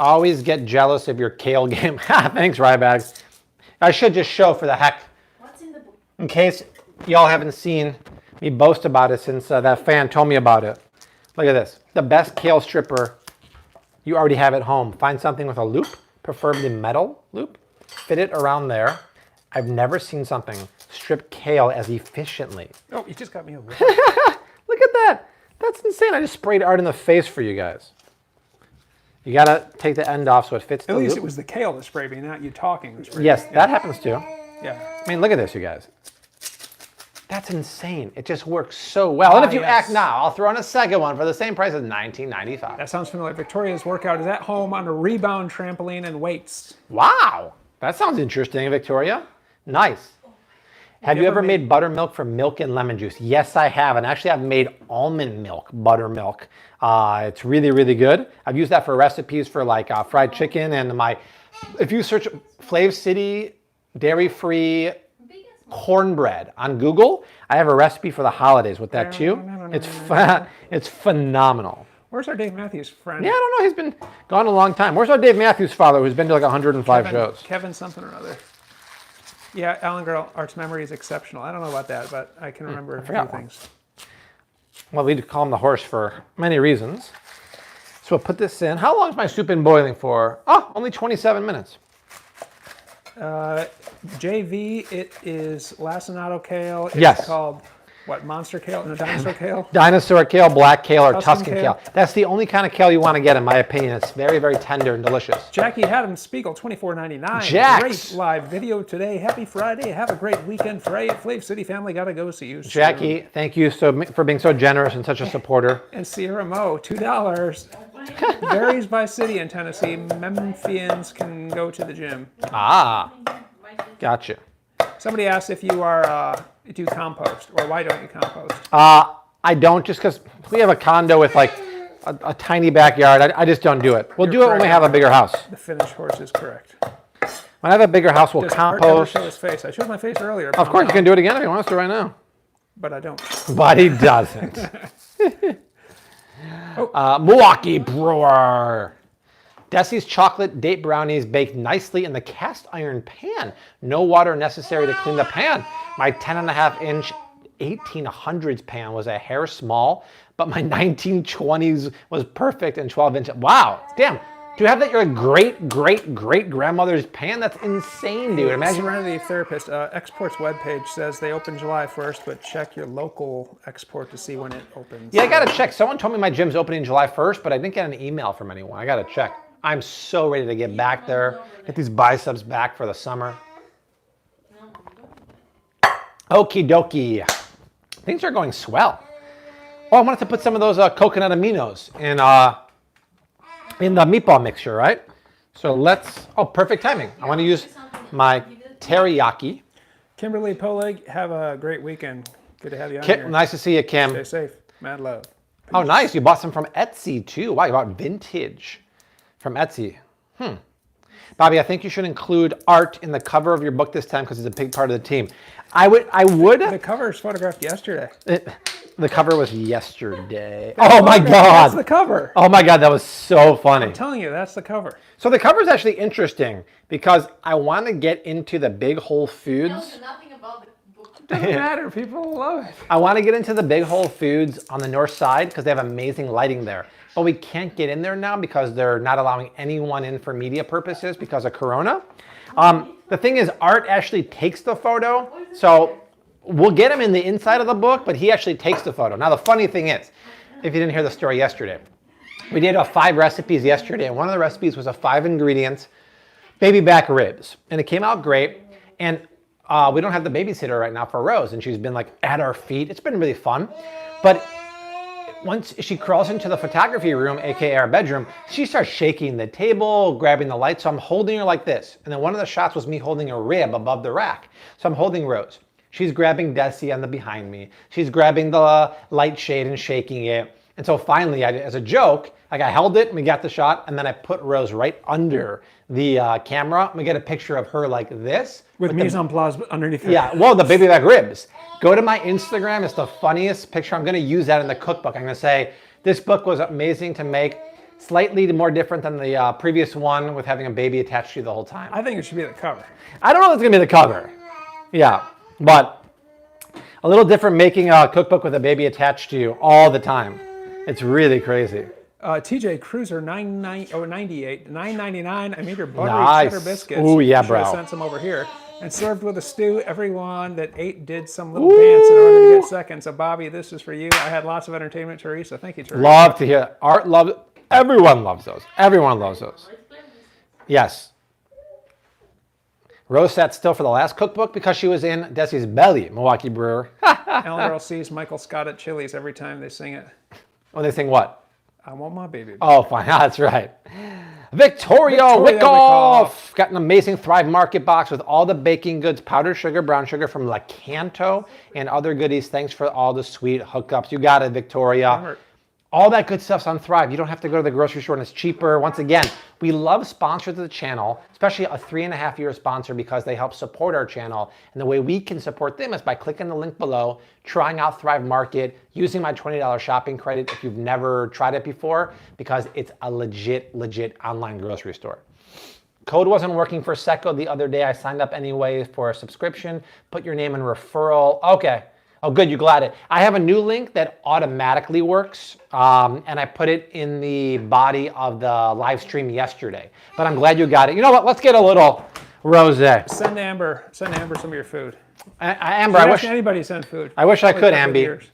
Always get jealous of your kale game. Thanks, Rybags. I should just show for the heck, what's in the book? in case y'all haven't seen me boast about it since that fan told me about it. Look at this. The best kale stripper you already have at home. Find something with a loop, preferably metal loop. Fit it around there. I've never seen something strip kale as efficiently. Oh, you just got me over. Look at that. That's insane. I just sprayed Art in the face for you guys. You gotta take the end off so it fits At the least loop. it was the kale that sprayed me, not you talking. That sprayed Yes, me. that happens too. Yeah. I mean, look at this, you guys. That's insane. It just works so well. And if you yes. act now, I'll throw in a second one for the same price as $19.95. That sounds familiar. Victoria's workout is at home on a rebound trampoline and weights. Wow. That sounds interesting, Victoria. Nice. Have you ever made buttermilk from milk and lemon juice? Yes, I have. And actually, I've made almond milk buttermilk. It's really, really good. I've used that for recipes for like fried chicken and if you search Flav City dairy-free cornbread on Google, I have a recipe for the holidays with that too. It's phenomenal. Where's our Dave Matthews friend? Yeah, I don't know. He's been gone a long time. Where's our Dave Matthews father who's been to like 105 shows? Kevin something or other. Yeah, Alan Girl, Art's memory is exceptional. I don't know about that, but I can remember a few things. Well, we'd call him the horse for many reasons. So we'll put this in. How long has my soup been boiling for? Oh, only 27 minutes. JV, it is lacinato kale. It's Yes. called, what, monster kale? No, dinosaur kale? Dinosaur kale, black kale, or Tuscan kale. kale. That's the only kind of kale you want to get, in my opinion. It's very, very tender and delicious. Jackie Haddam Spiegel, $24.99. Jax. Great live video today. Happy Friday. Have a great weekend. Flav City family, gotta go see you soon. Jackie, thank you for being so generous and such a supporter. And Sierra Mo, $2. Varies by city in Tennessee. Memphians can go to the gym. Ah, gotcha. Somebody asked if you do compost, or why don't you compost? I don't, just because we have a condo with like a tiny backyard. I just don't do it. We'll do it when we have a bigger house. The Finnish horse is correct. When I have a bigger house, we'll Does Art ever compost. show his face? I showed my face earlier. Of course, you can do it again if you want us to right now. But I don't. But he doesn't. Milwaukee Brewer. Desi's chocolate date brownies baked nicely in the cast iron pan. No water necessary to clean the pan. My 10.5-inch 1800s pan was a hair small, but my 1920s was perfect and 12-inch. Wow, damn. Do you have that at your great grandmother's pan? That's insane, dude. Imagine. Serenity Therapist, Export's webpage says they open July 1st, but check your local export to see when it opens. Yeah, I gotta check. Someone told me my gym's opening July 1st, but I didn't get an email from anyone. I gotta check. I'm so ready to get back there, get these biceps back for the summer. Okie dokie. Things are going swell. Oh, I wanted to put some of those coconut aminos in the meatball mixture, right? So perfect timing. I want to use my teriyaki. Kimberly Poleg, have a great weekend. Good to have you on here. Nice to see you, Kim. Stay safe. Mad love. Oh, nice. You bought some from Etsy, too. Wow, you bought vintage from Etsy. Bobby, I think you should include art in the cover of your book this time because it's a big part of the team. I would. The cover is photographed yesterday. The cover was yesterday. Oh my God. That's the cover. Oh my God, that was so funny. I'm telling you, that's the cover. So the cover is actually interesting because I want to get into the big Whole Foods. Nothing about the book. Doesn't matter. People love it. I want to get into the big Whole Foods on the north side because they have amazing lighting there. But we can't get in there now because they're not allowing anyone in for media purposes because of Corona. The thing is, Art actually takes the photo. So we'll get him in the inside of the book, but he actually takes the photo. Now, the funny thing is, if you didn't hear the story yesterday, we did 5 recipes yesterday, and one of the recipes was a 5 ingredients baby back ribs. And it came out great. And we don't have the babysitter right now for Rose, and she's been like at our feet. It's been really fun. But once she crawls into the photography room, aka our bedroom, she starts shaking the table, grabbing the light. So I'm holding her like this. And then one of the shots was me holding a rib above the rack. So I'm holding Rose. She's grabbing Desi on the behind me. She's grabbing the light shade and shaking it. And so finally, as a joke, I held it and we got the shot. And then I put Rose right under the camera. We get a picture of her like this. With mise en place underneath her. Yeah, well, the baby back ribs. Go to my Instagram. It's the funniest picture. I'm going to use that in the cookbook. I'm going to say, this book was amazing to make. Slightly more different than the previous one with having a baby attached to you the whole time. I think it should be the cover. I don't know if it's going to be the cover. Yeah, but a little different making a cookbook with a baby attached to you all the time. It's really crazy. TJ Cruiser 98, $9.99. I made your buttery Nice. cheddar biscuits. Ooh, yeah, Should have bro. sent some over here. And served with a stew. Everyone that ate did some little dance in order to get second. So Bobby, this is for you. I had lots of entertainment, Teresa. Thank you, Teresa. Love to hear. Art loves. Everyone loves those. Everyone loves those. Yes. Rose sat still for the last cookbook because she was in Desi's belly, Milwaukee Brewer. Eleanor sees Michael Scott at Chili's every time they sing it. When they sing what? I want my baby. Oh, fine. That's right. Victoria Victoria Wickoff got an amazing Thrive Market box with all the baking goods, powdered sugar, brown sugar from Lakanto, and other goodies. Thanks for all the sweet hookups. You got it, Victoria. All that good stuff's on Thrive. You don't have to go to the grocery store and it's cheaper. Once again, we love sponsors of the channel, especially a 3.5-year sponsor because they help support our channel. And the way we can support them is by clicking the link below, trying out Thrive Market, using my $20 shopping credit if you've never tried it before, because it's a legit online grocery store. Code wasn't working for Secco the other day. I signed up anyway for a subscription. Put your name in referral. Okay. Oh, good, you got it. I have a new link that automatically works, and I put it in the body of the live stream yesterday. But I'm glad you got it. You know what? Let's get a little rosé. Send Amber some of your food. Amber, I wish anybody send food. I wish I could, Like Amby. years.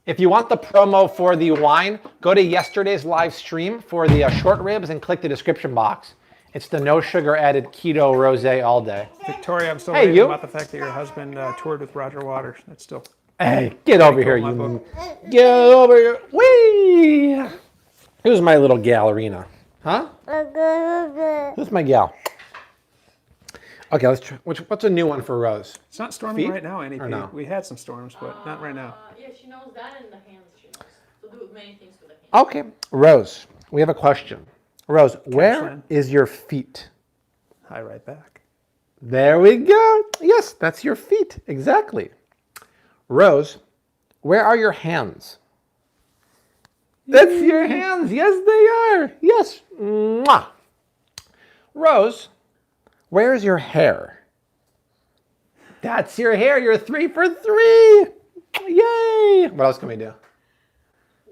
If you want the promo for the wine, go to yesterday's live stream for the short ribs and click the description box. It's the no sugar added keto rosé all day. Victoria, I'm still Hey, raving you. about the fact that your husband toured with Roger Waters. That's still. Hey, get over here, my you. book. Get over here. Whee! Who's my little gallerina? Huh? Who's my gal? Okay, let's try. What's a new one for Rose? It's not storming Feet? right now, Annie Or P. no? We had some storms, but not right now. Yeah, she knows that, and the hands she knows. To do many things with the hands. Okay, Rose, we have a question. Rose, where Catchland. is your feet? Hi, right back. There we go. Yes, that's your feet. Exactly. Rose, where are your hands? That's your hands. Yes, they are. Yes. Mwah. Rose, where is your hair? That's your hair. You're 3 for 3. Yay. What else can we do?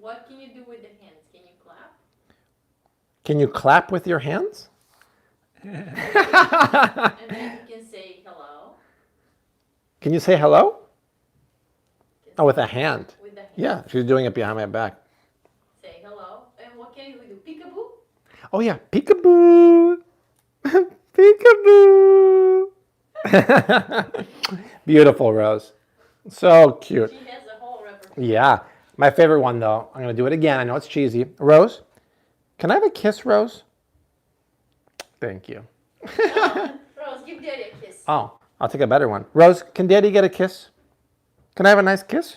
What can you do with the hands? Can you clap? Can you clap with your hands? And then you can say hello Can you say hello? Oh, with a hand. with the hands. Yeah, she's doing it behind my back. Say hello. And what can you do? Peekaboo? Oh yeah, peekaboo, peekaboo. Beautiful, Rose. So cute. She has a whole repertoire. Yeah, my favorite one though. I'm gonna do it again. I know it's cheesy. Rose, can I have a kiss, Rose? Thank you. Rose, give Daddy a kiss. Oh, I'll take a better one. Rose, can Daddy get a kiss? Can I have a nice kiss?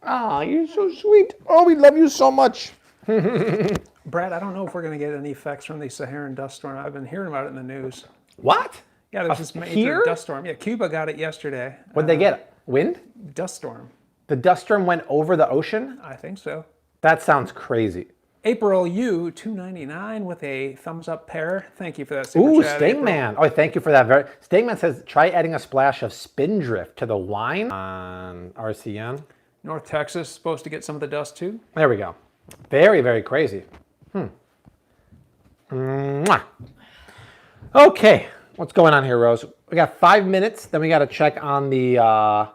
Oh, you're so sweet. Oh, we love you so much. Brad, I don't know if we're going to get any effects from the Saharan dust storm. I've been hearing about it in the news. What? Yeah, there's this major here? dust storm. Yeah, Cuba got it yesterday. What'd they get? Wind? Dust storm. The dust storm went over the ocean? I think so. That sounds crazy. April U 299 with a thumbs up pair. Thank you for that super Ooh, chat. April. Stingman. Oh, thank you for that. Stingman says, try adding a splash of Spindrift to the wine on RCN. North Texas supposed to get some of the dust too. There we go. Very, very crazy. Mwah. Okay, what's going on here, Rose? We got 5 minutes, then we got to check on the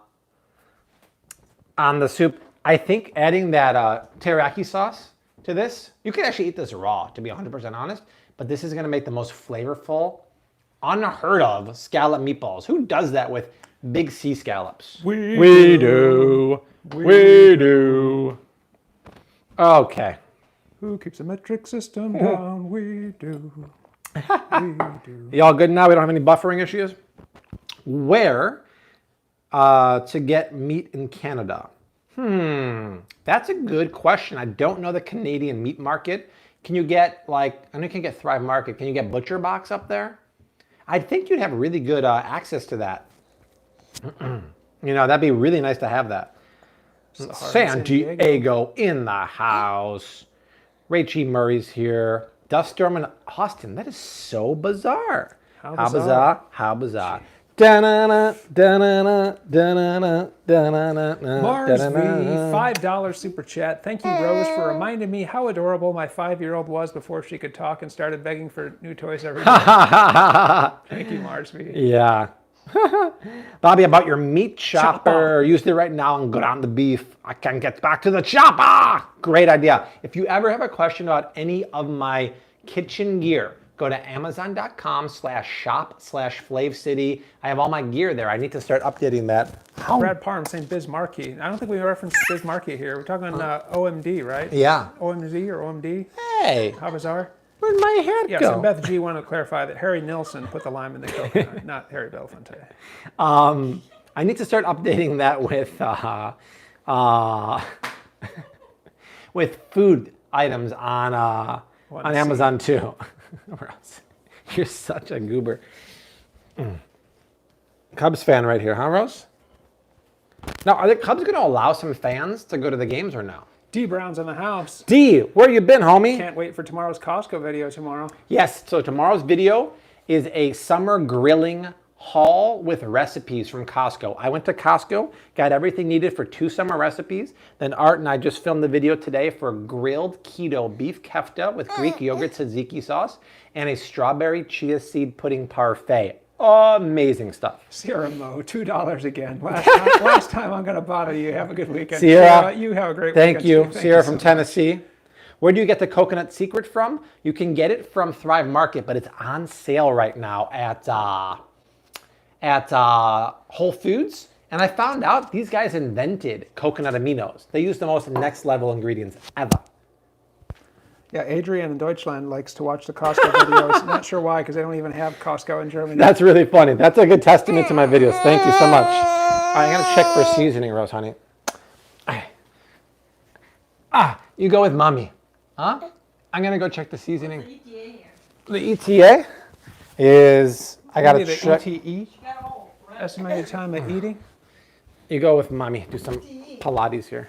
soup. I think adding that teriyaki sauce to this, you can actually eat this raw, to be 100% honest, but this is going to make the most flavorful, unheard of scallop meatballs. Who does that with big sea scallops? We do. We do. Okay. Who keeps a metric system down? We do. We do. Y'all good now? We don't have any buffering issues? Where to get meat in Canada? That's a good question. I don't know the Canadian meat market. Can you get, like, I know you can get Thrive Market. Can you get Butcher Box up there? I think you'd have really good access to that. You know, that'd be really nice to have that. San Diego in the house. Rachie Murray's here. Dust storm in Austin. That is so bizarre. How How bizarre. bizarre. How bizarre. Da-na-na, da-na-na, da-na-na, da-na-na, Mars V, da-na-na. $5 super chat. Thank you, Rose, for reminding me how adorable my 5-year-old was before she could talk and started begging for new toys every day. Thank you, Mars V. Yeah. Bobby, about your meat chopper. Use it right now and go down the beef. I can get back to the chopper. Great idea. If you ever have a question about any of my kitchen gear, go to amazon.com/shop/FlavCity. I have all my gear there. I need to start updating that. Brad Parham saying Biz Markie. I don't think we referenced Biz Markie here. We're talking OMD, right? Yeah. OMZ or OMD? Hey, How bizarre. where'd my head Yeah, go? so Beth G wanted to clarify that Harry Nilsson put the lime in the coconut, not Harry Belafonte. I need to start updating that with food items on Amazon too. Rose, you're such a goober. Cubs fan right here, huh, Rose? Now, are the Cubs going to allow some fans to go to the games or no? D Brown's in the house. D, where you been, homie? Can't wait for tomorrow's Costco video tomorrow. Yes, so tomorrow's video is a summer grilling haul with recipes from Costco. I went to Costco, got everything needed for 2 summer recipes. Then Art and I just filmed the video today for grilled keto beef kefta with Greek yogurt tzatziki sauce and a strawberry chia seed pudding parfait. Amazing stuff. Sierra Mo, $2 again. Last time I'm going to bother you. Have a good weekend. Sierra, you have a great Thank weekend. you. too. Sierra you from so much. Tennessee. Where do you get the coconut secret from? You can get it from Thrive Market, but it's on sale right now at Whole Foods. And I found out these guys invented coconut aminos. They use the most next level ingredients ever. Yeah, Adrian in Deutschland likes to watch the Costco videos. Not sure why, because they don't even have Costco in Germany. That's really funny. That's a good testament to my videos. Thank you so much. All right, I'm gonna check for seasoning, Rose, honey. You go with mommy. Huh? I'm gonna go check the seasoning. ETA here. The ETA is, I gotta Maybe the check. ETE, Got a hole, right? estimated time of eating. You go with mommy. Do some Pilates here.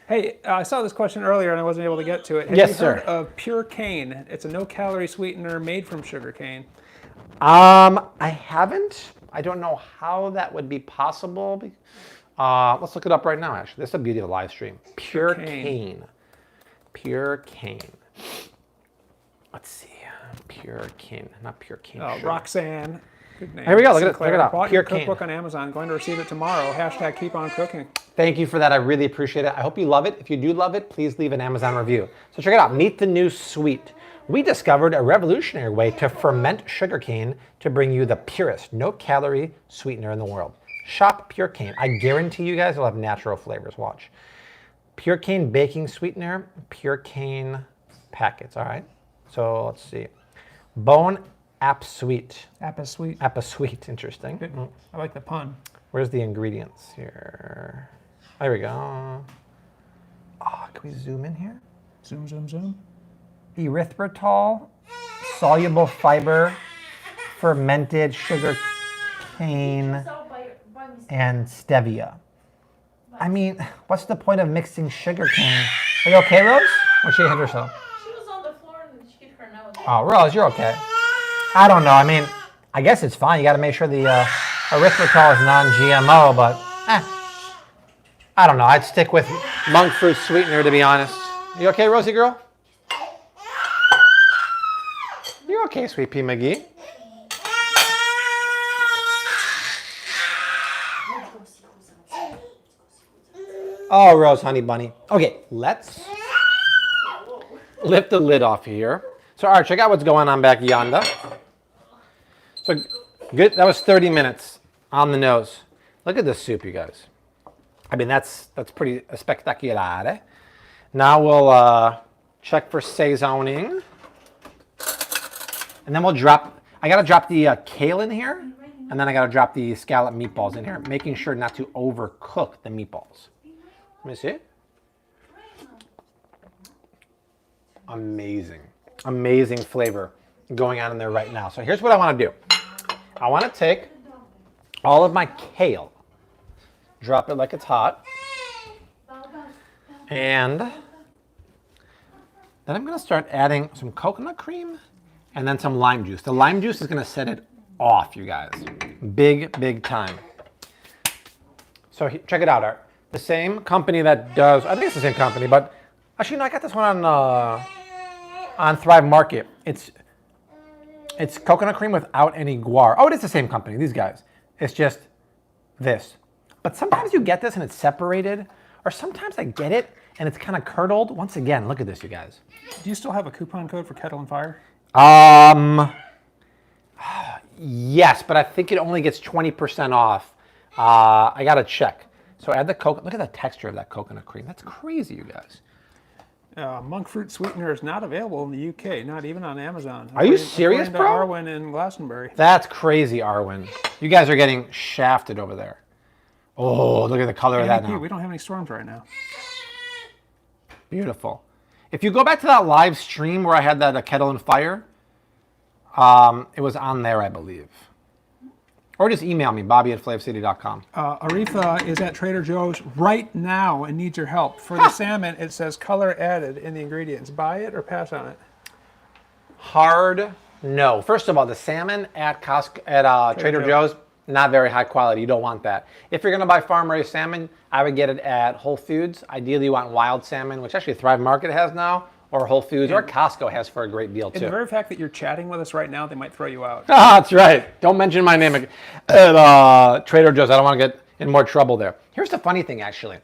Hey, I saw this question earlier and I wasn't able to get to it. Have Yes, you sir. heard of Pure Cane? It's a no-calorie sweetener made from sugar cane. I haven't. I don't know how that would be possible. Let's look it up right now, actually. That's the beauty of a live stream. Pure cane. cane. Pure cane. Let's see. Pure cane. Not pure cane. Oh, sugar. Roxanne. Good name. Here we go. Look at it. Sinclair. Look it up. Bought Pure your cane. cookbook on Amazon. Going to receive it tomorrow. Hashtag keep on cooking. Thank you for that. I really appreciate it. I hope you love it. If you do love it, please leave an Amazon review. So check it out. Meet the new sweet. We discovered a revolutionary way to ferment sugarcane to bring you the purest, no-calorie sweetener in the world. Shop Pure Cane. I guarantee you guys will have natural flavors. Watch. Pure Cane baking sweetener, Pure Cane packets. All right. So let's see. Bone App Sweet. Apple sweet. Appa Sweet. Interesting. Good. I like the pun. Where's the ingredients here? There we go. Oh, can we zoom in here? Zoom, zoom, zoom. Erythritol, soluble fiber, fermented sugar cane, So by mistake. and stevia. I mean, what's the point of mixing sugar cane? Are you okay, Rose? Or she hit herself? She was on the floor and she hit her nose. Oh, Rose, you're okay. I don't know. I mean, I guess it's fine. You got to make sure the erythritol is non-GMO, but I don't know. I'd stick with monk fruit sweetener, to be honest. You okay, Rosie girl? You're okay, Sweet Pea McGee. Oh, Rose, honey bunny. Okay, let's lift the lid off here. So, all right, check out what's going on back yonder. So, good. That was 30 minutes on the nose. Look at this soup, you guys. I mean, that's pretty spectacular. Now we'll check for saisoning. And then we'll drop, I gotta drop the kale in here. And then I gotta drop the scallop meatballs in here, making sure not to overcook the meatballs. Let me see. Amazing, amazing flavor going on in there right now. So here's what I wanna do. I wanna take all of my kale, drop it like it's hot, and then I'm gonna start adding some coconut cream and then some lime juice. The lime juice is gonna set it off, you guys. Big, big time. So check it out, Art. The same company that does, I think it's the same company, but actually no, I got this one on Thrive Market. It's coconut cream without any guar. Oh, it is the same company, these guys. It's just this. But sometimes you get this and it's separated, or sometimes I get it and it's kind of curdled. Once again, look at this, you guys. Do you still have a coupon code for Kettle and Fire? Yes, but I think it only gets 20% off. I got to check. So add the coconut. Look at the texture of that coconut cream. That's crazy, you guys. Monk fruit sweetener is not available in the UK, not even on Amazon. Are you serious, according to bro? Arwen in Glastonbury. That's crazy, Arwen. You guys are getting shafted over there. Oh, look at the color of that NAP, now. we don't have any storms right now. Beautiful. If you go back to that live stream where I had that kettle and fire, it was on there, I believe. Or just email me, bobby@flavcity.com. Aretha is at Trader Joe's right now and needs your help. For the salmon, it says color added in the ingredients. Buy it or pass on it? Hard no. First of all, the salmon at Trader Joe's, not very high quality. You don't want that. If you're going to buy farm-raised salmon, I would get it at Whole Foods. Ideally, you want wild salmon, which actually Thrive Market has now, or Whole Foods, or Costco has for a great deal, too. And the very fact that you're chatting with us right now, they might throw you out. That's right. Don't mention my name at Trader Joe's. I don't want to get in more trouble there. Here's the funny thing, actually.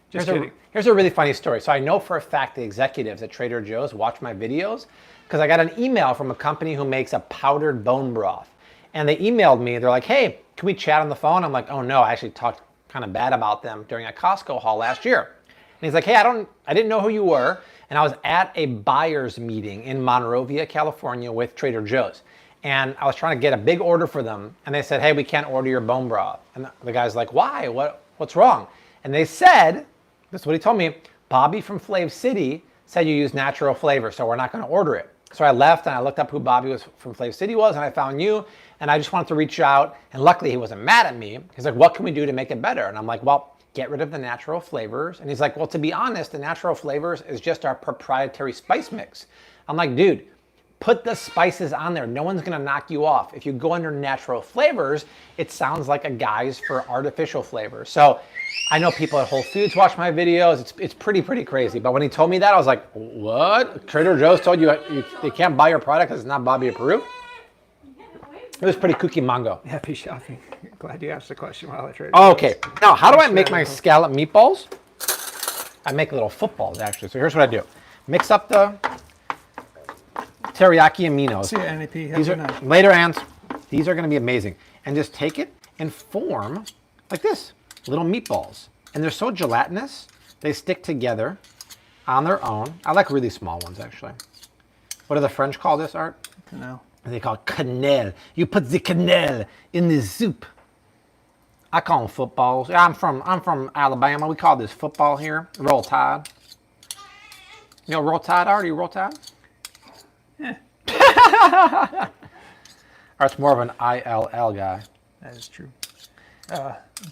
Just kidding. Here's a really funny story. So I know for a fact the executives at Trader Joe's watch my videos because I got an email from a company who makes a powdered bone broth. And they emailed me. They're like, hey, can we chat on the phone? I'm like, oh, no. I actually talked kind of bad about them during a Costco haul last year. And he's like, hey, I didn't know who you were. And I was at a buyer's meeting in Monrovia, California with Trader Joe's. And I was trying to get a big order for them. And they said, hey, we can't order your bone broth. And the guy's like, why? What's wrong? And they said, this is what he told me, Bobby from Flav City said you use natural flavor, so we're not going to order it. So I left and I looked up who Bobby was from Flav City was, and I found you. And I just wanted to reach out. And luckily, he wasn't mad at me. He's like, what can we do to make it better? And I'm like, well, get rid of the natural flavors. And he's like, well, to be honest, the natural flavors is just our proprietary spice mix. I'm like, dude, put the spices on there. No one's gonna knock you off. If you go under natural flavors, it sounds like a guise for artificial flavors. So I know people at Whole Foods watch my videos. It's pretty crazy. But when he told me that, I was like, what? Trader Joe's told you they can't buy your product because it's not Bobby approved? It was pretty kooky mongo. Happy shopping. Glad you asked the question while I traded. Okay, now how do I make my scallop meatballs? I make little footballs, actually. So here's what I do. Mix up the teriyaki aminos. See ya, NAP. These are, later, Ants. These are going to be amazing. And just take it and form like this, little meatballs. And they're so gelatinous, they stick together on their own. I like really small ones, actually. What do the French call this, Art? No. They call it quenelle. You put the quenelle in the soup. I call them footballs. Yeah, I'm from Alabama. We call this football here. Roll Tide. You know Roll Tide, Art? You Roll Tide? Yeah. Art's more of an ILL guy. That is true.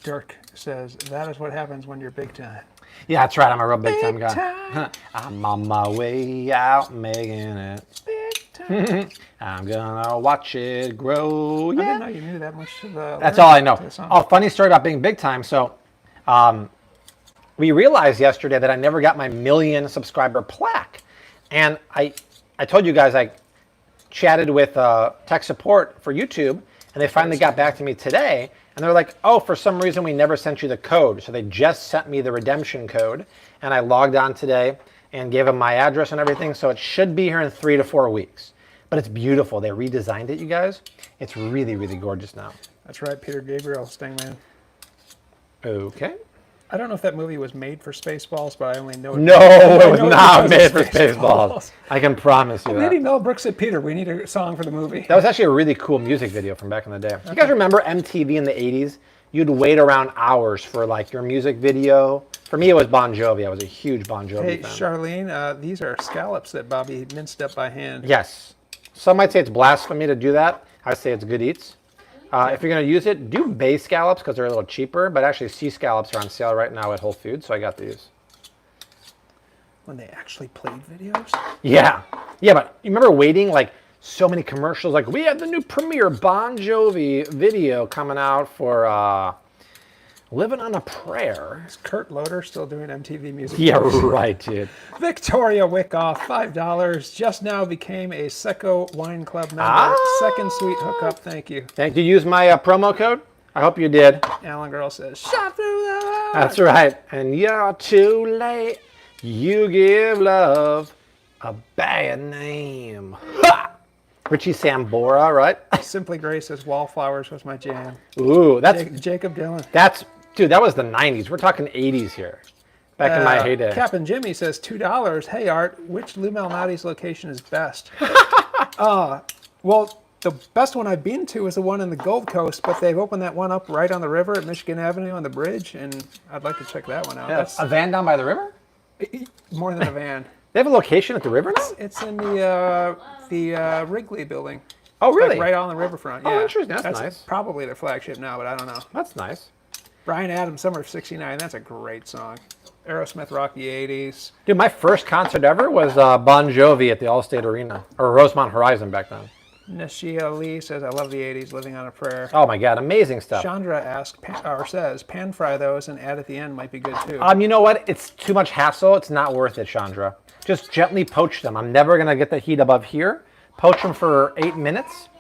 Dirk says, that is what happens when you're big time. Yeah, that's right. I'm a real big time guy. Time. I'm on my way out making it. Big time. I'm gonna watch it grow. I Yeah. didn't know you knew that much of the That's all I know. to the song. Oh, funny story about being big time. So, we realized yesterday that I never got my 1,000,000 subscriber plaque, and I told you guys I chatted with tech support for YouTube, and they finally got back to me today, and they're like, oh, for some reason we never sent you the code. So they just sent me the redemption code, and I logged on today and gave them my address and everything, so it should be here in 3 to 4 weeks. But it's beautiful. They redesigned it, you guys. It's really gorgeous now. That's right, Peter Gabriel, Stingman. Okay. I don't know if that movie was made for Spaceballs, but I only know it. No, it was know it not because made of for Spaceballs. I can promise you Maybe that. Mel Brooks said, Peter, we need a song for the movie. That was actually a really cool music video from back in the day. You guys remember MTV in the 80s? You'd wait around hours for like your music video. For me, it was Bon Jovi. I was a huge Bon Jovi Hey, fan. Charlene, these are scallops that Bobby minced up by hand. Yes. Some might say it's blasphemy to do that. I say it's good eats. If you're going to use it, do bay scallops because they're a little cheaper. But actually, sea scallops are on sale right now at Whole Foods, so I got these. When they actually played videos? Yeah. Yeah, but you remember waiting like so many commercials? Like, we have the new premiere Bon Jovi video coming out for Living on a Prayer. Is Kurt Loder still doing MTV music? Yeah, videos? right, dude. Victoria Wickoff, $5. Just now became a Secco Wine Club member. Ah. Second sweet hookup, thank you. Did you use my promo code? I hope you did. Alan Girl says, shot through the heart. That's right. And you're too late. You give love A bad name. Ha! Richie Sambora, right? Simply Grace says Wallflowers was my jam. Ooh, that's Jacob Dylan. dude. That was the '90s. We're talking '80s here. Back in my heyday. Captain Jimmy says $2. Hey Art, which Lou Malnati's location is best? Well, the best one I've been to is the one in the Gold Coast, but they've opened that one up right on the river at Michigan Avenue on the bridge, and I'd like to check that one out. That's A van down by the river? more than a van. They have a location at the river now? It's in the Wrigley building. Oh, really? Like right on the riverfront. Oh, Yeah. interesting. That's nice. Probably their flagship now, but I don't know. That's nice. Brian Adams, Summer of '69. That's a great song. Aerosmith rocked the '80s. Dude, my first concert ever was Bon Jovi at the Allstate Arena, or Rosemont Horizon back then. Nashia Lee says, I love the '80s, living on a prayer. Oh my God, amazing stuff. Chandra says, pan fry those and add at the end might be good too. You know what? It's too much hassle. It's not worth it, Chandra. Just gently poach them. I'm never gonna get the heat above here. Poach them for 8 minutes.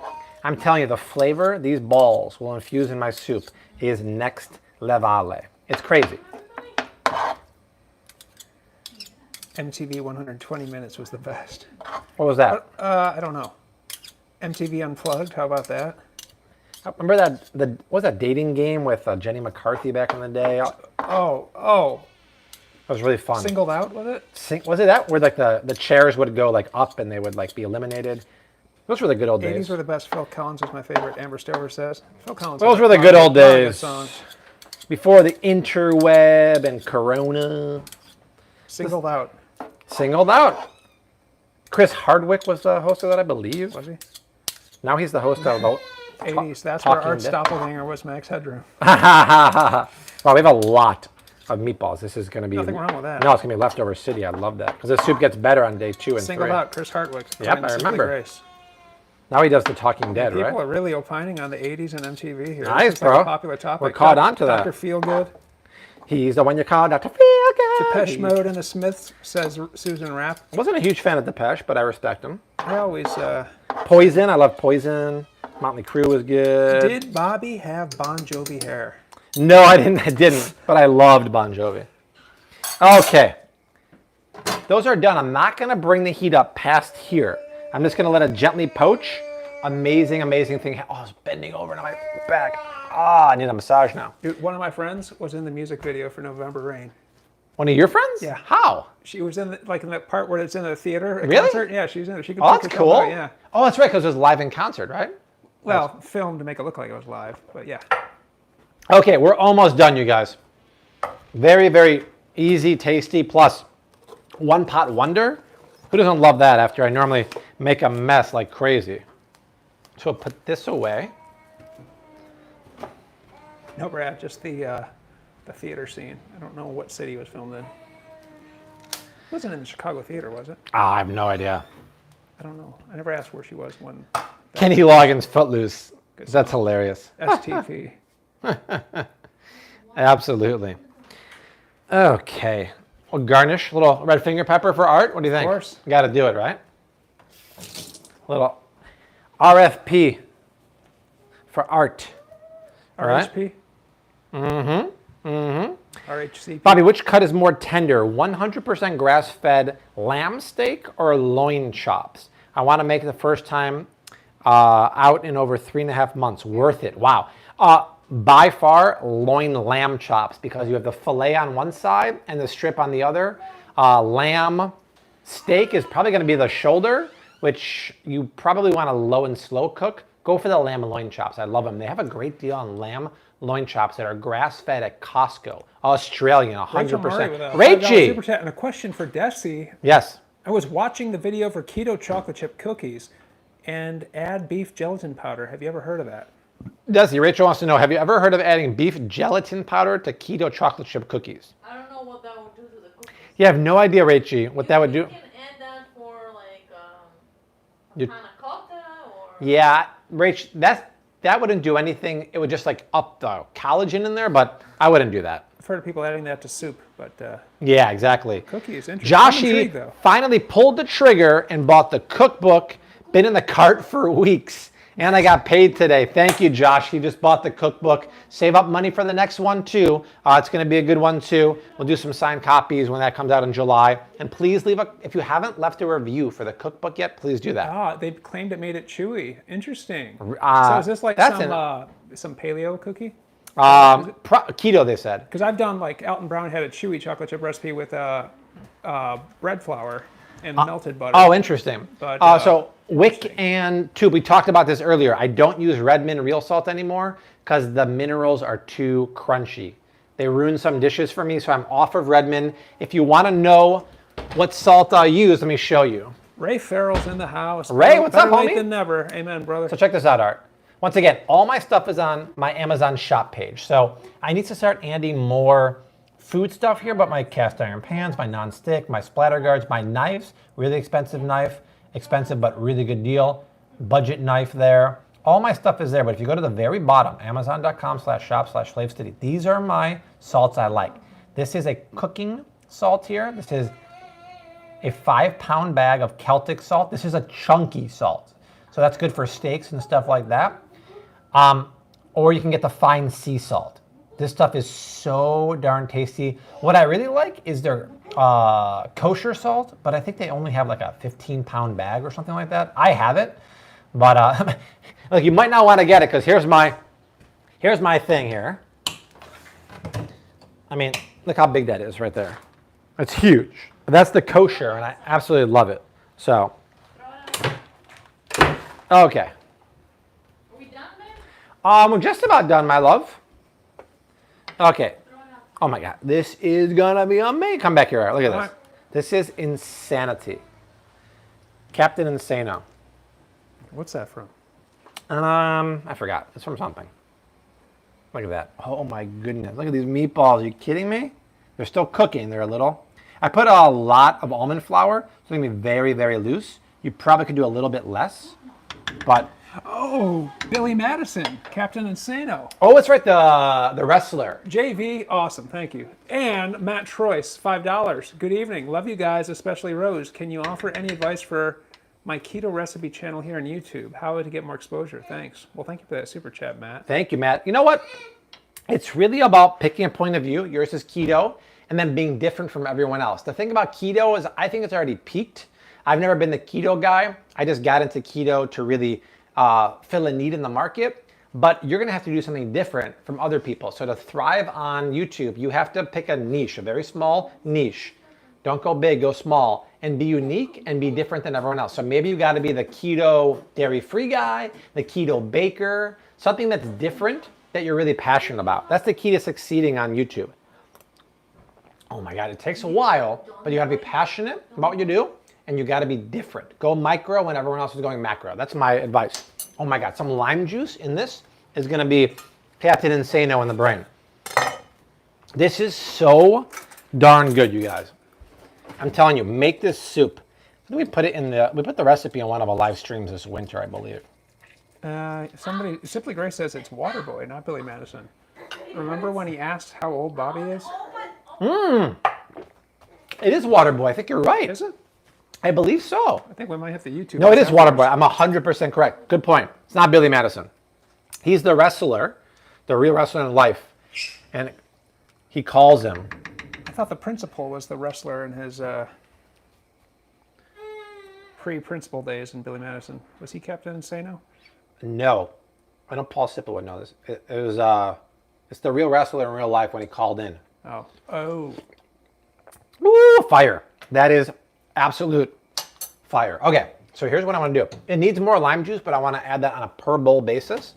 I'm telling you, the flavor these balls will infuse in my soup is next level. It's crazy. MTV 120 Minutes was the best. What was that? I don't know. MTV Unplugged, how about that? Remember that? What was that dating game with Jenny McCarthy back in the day? That Oh, was really fun. Singled Out, was it? Was it that where like the chairs would go like up and they would like be eliminated? Those were the good old 80s days. were the best. Phil Collins was my favorite, Amber Stover says. Phil Collins. Those was were a the good old lot of good days. songs. Before the interweb and Corona. Singled Out, Singled Out. Chris Hardwick was the host of that, I believe. was he? Now he's the host of the 80s, that's where Talking Art Dead. Stoppelganger was Max Headroom. Wow, we have a lot of meatballs. This is going to be... Nothing wrong with that. No, it's going to be leftover city. I love that. Because the soup gets better on day 2 and 3. Singled Out, Chris Hardwick. Yep, playing I Simply remember. Grace. Now he does the Talking Dead, People right? are really opining on the 80s and MTV here. Nice, This is like bro. a popular topic. We're caught on to that. Dr. Feelgood. He's the one you call Dr. Feelgood. Depeche Mode and the Smiths, says Susan Rapp. I wasn't a huge fan of Depeche, but I respect him. I always... Poison, I love Poison. Motley Crue was good. Did Bobby have Bon Jovi hair? No, I didn't, but I loved Bon Jovi. Okay. Those are done. I'm not going to bring the heat up past here. I'm just going to let it gently poach. Amazing, amazing thing. Oh, I was bending over now my back. Ah, I need a massage now. Dude, one of my friends was in the music video for November Rain. One of your friends? Yeah. How? She was in in that part where it's in the theater. Really? Concert. Yeah, she was in it. She could Oh, pick that's herself cool. out, yeah. Oh, that's right, because it was live in concert, right? Well, filmed to make it look like it was live, but yeah. Okay, we're almost done, you guys. Very, very easy, tasty, plus one pot wonder. Who doesn't love that after I normally make a mess like crazy? So I'll put this away. No, Brad, just the theater scene. I don't know what city it was filmed in. It wasn't in the Chicago theater, was it? Ah, I have no idea. I don't know. I never asked where she was when Kenny Loggins' Footloose. That's hilarious. STP. Absolutely. Okay. Well, garnish, a little red finger pepper for Art. What do you think? Of course. Got to do it, right? A little RFP for Art. All right. RHP? RHCP? Bobby, which cut is more tender, 100% grass-fed lamb steak or loin chops? I want to make it the first time out in over 3.5 months. Worth it. Wow. By far, loin lamb chops, because you have the filet on one side and the strip on the other. Lamb steak is probably going to be the shoulder, which you probably want to low and slow cook. Go for the lamb loin chops. I love them. They have a great deal on lamb loin chops that are grass-fed at Costco. Australian, 100%. Rachel Murray with a $5 Rachie! super chat. And a question for Desi. Yes. I was watching the video for keto chocolate chip cookies and add beef gelatin powder. Have you ever heard of that? Desi, Rachel wants to know, have you ever heard of adding beef gelatin powder to keto chocolate chip cookies? I don't know what that would do to the cookies. You have no idea, Rachie, what that would do. You can add that for like You- panna cotta or. Yeah, Rach, that wouldn't do anything. It would just like up the collagen in there, but I wouldn't do that. I've heard of people adding that to soup, but Yeah, exactly. cookies, interesting. I'm Joshy intrigued, though. finally pulled the trigger and bought the cookbook. Been in the cart for weeks. And I got paid today. Thank you, Josh. He just bought the cookbook. Save up money for the next one, too. It's going to be a good one, too. We'll do some signed copies when that comes out in July. And please leave if you haven't left a review for the cookbook yet, please do that. Ah, they claimed it made it chewy. Interesting. So is this like some paleo cookie? Keto, they said. Because I've done like Alton Brown had a chewy chocolate chip recipe with bread flour and melted butter. Oh, interesting. But, so Wick and Tube, we talked about this earlier. I don't use Redmond real salt anymore because the minerals are too crunchy. They ruin some dishes for me, so I'm off of Redmond. If you want to know what salt I use, let me show you. Ray Farrell's in the house. Ray, what's up, Better late homie? than never. Amen, brother. So check this out, Art. Once again, all my stuff is on my Amazon shop page. So I need to start adding more food stuff here, but my cast iron pans, my non-stick, my splatter guards, my knives, really expensive knife, expensive but really good deal, budget knife there. All my stuff is there, but if you go to the very bottom, amazon.com/shop/FlavCity, these are my salts I like. This is a cooking salt here. This is a 5-pound bag of Celtic salt. This is a chunky salt. So that's good for steaks and stuff like that. Or you can get the fine sea salt. This stuff is so darn tasty. What I really like is their kosher salt, but I think they only have like a 15-pound bag or something like that. I have it, but look, you might not want to get it because here's my thing here. I mean, look how big that is right there. It's huge. That's the kosher, and I absolutely love it. So, okay. Are we done, man? We're just about done, my love. Okay. Oh my God, this is gonna be amazing. Come back here, Art. Look at this. This is insanity. Captain Insano. What's that from? I forgot. It's from something. Look at that. Oh my goodness. Look at these meatballs. Are you kidding me? They're still cooking. They're a little. I put a lot of almond flour, so it's gonna be very, very loose. You probably could do a little bit less, but. Oh, Billy Madison, Captain Insano. Oh, it's right, the wrestler. JV, awesome, thank you. And Matt Troyce, $5. Good evening, love you guys, especially Rose. Can you offer any advice for my keto recipe channel here on YouTube? How to get more exposure? Thanks. Well, thank you for that super chat, Matt. Thank you, Matt. You know what? It's really about picking a point of view. Yours is keto, and then being different from everyone else. The thing about keto is I think it's already peaked. I've never been the keto guy. I just got into keto to really fill a need in the market, but you're gonna have to do something different from other people. So to thrive on YouTube, you have to pick a niche, a very small niche. Don't go big, go small, and be unique and be different than everyone else. So maybe you gotta be the keto dairy-free guy, the keto baker, something that's different that you're really passionate about. That's the key to succeeding on YouTube. Oh my God, it takes a while, but you gotta be passionate about what you do, and you gotta be different. Go micro when everyone else is going macro. That's my advice. Oh my God, some lime juice in this is gonna be Captain Insano in the brain. This is so darn good, you guys. I'm telling you, make this soup. We put it in we put the recipe on one of our live streams this winter, I believe. Somebody, Simply Grace says it's Waterboy, not Billy Madison. Remember when he asked how old Bobby is? It is Waterboy, I think you're right. Is it? I believe so. I think we might have to YouTube. No, it is afterwards. Waterboy. I'm 100% correct. Good point. It's not Billy Madison. He's the wrestler, the real wrestler in life. And he calls him. I thought the principal was the wrestler in his pre-principal days in Billy Madison. Was he Captain Insano? No. I know Paul Sippa would know this. It was, it's the real wrestler in real life when he called in. Oh. Woo, fire. That is absolute fire. Okay, so here's what I want to do. It needs more lime juice, but I want to add that on a per bowl basis.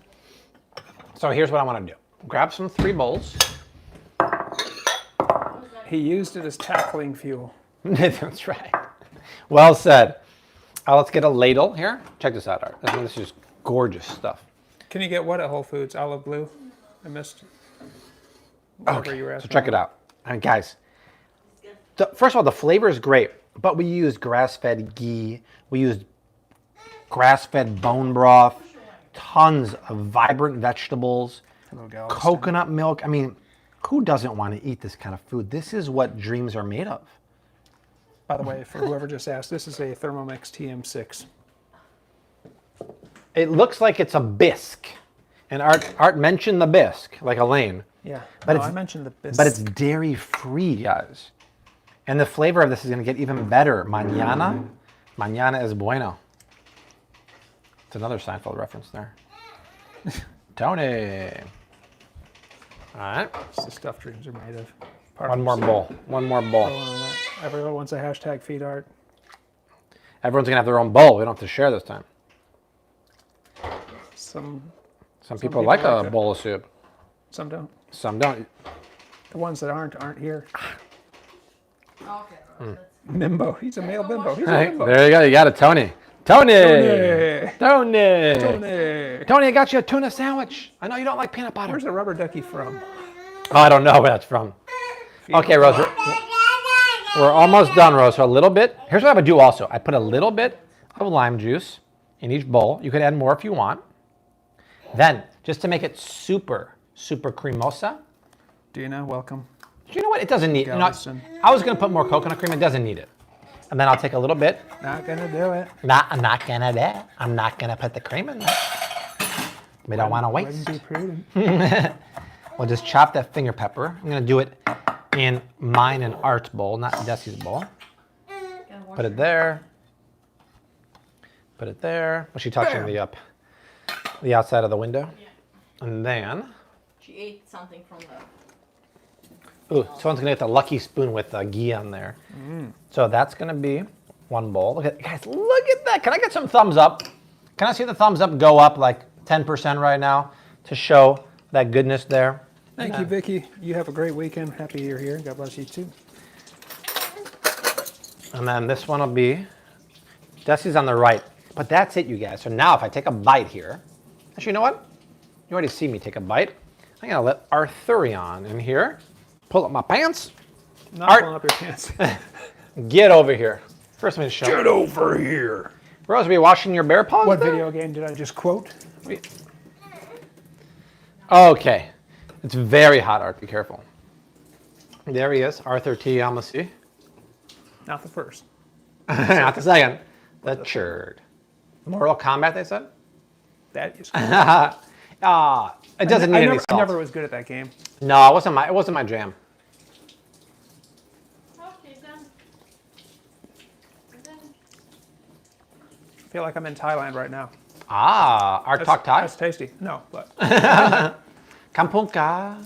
So here's what I want to do. Grab some 3 bowls. He used it as tackling fuel. That's right. Well said. Let's get a ladle here. Check this out, Art. This is gorgeous stuff. Can you get what at Whole Foods? Olive blue? I missed whatever you were So asking. check it out. And guys, first of all, the flavor is great, but we used grass-fed ghee. We used grass-fed bone broth, tons of vibrant vegetables, Hello, Galveston. coconut milk. I mean, who doesn't want to eat this kind of food? This is what dreams are made of. By the way, for whoever just asked, this is a Thermomix TM6. It looks like it's a bisque. And Art mentioned the bisque, like Elaine. Yeah. But No, it's- I mentioned the biscuit. But it's dairy-free, guys. And the flavor of this is going to get even better. Mañana es bueno. It's another Seinfeld reference there. Tony. All right. It's the stuff dreams are made of. One more bowl. One more bowl. Everyone wants a hashtag feed art. Everyone's going to have their own bowl. We don't have to share this time. Some People like a it. bowl of soup. some don't. Some don't. The ones that aren't here. Okay. That's Bimbo. He's a male bimbo. He's a Hey, bimbo. there you go. You got it, Tony. Tony. Tony. Tony. Tony, I got you a tuna sandwich. I know you don't like peanut butter. Where's the rubber ducky from? Oh, I don't know where that's from. Okay, Rose. We're almost done, Rose. So a little bit. Here's what I would do also. I put a little bit of lime juice in each bowl. You could add more if you want. Then, just to make it super, super cremosa, Dina, welcome. you know what? It doesn't need. Galveston. I was going to put more coconut cream. It doesn't need it. And then I'll take a little bit. Not gonna do it. I'm not going to that. I'm not going to put the cream in there. We don't want to waste. Wouldn't be prudent. We'll just chop that finger pepper. I'm going to do it in mine and Art's bowl, not Desi's bowl. Gotta wash Put it there. Put it there. Was she touching the outside of the window? Yeah. And then, She ate something from the. ooh, someone's gonna get the lucky spoon with ghee on there. So that's gonna be one bowl. Look at, guys, look at that. Can I get some thumbs up? Can I see the thumbs up go up like 10% right now to show that goodness there? Thank you, Vicky. You have a great weekend. Happy you're here. God bless you too. And then this one will be, Desi's on the right. But that's it, you guys. So now if I take a bite here, actually, you know what? You already see me take a bite. I'm gonna let Arthurian in here. Pull up my pants. Not Art. pulling up your pants. Get over here. First, I'm gonna show. Get over here. Rose, are you washing your bear paws? What there? video game did I just quote? Okay. It's very hot, Art. Be careful. There he is, Arthur T. Yamasi. Not the first. Not the second. The third. Mortal Kombat, they said? That is. It doesn't need any salt. I never was good at that game. No, it wasn't my jam. Okay, done. Done. I feel like I'm in Thailand right now. Art Talk Thai? That's tasty. No, but Kampung Ka.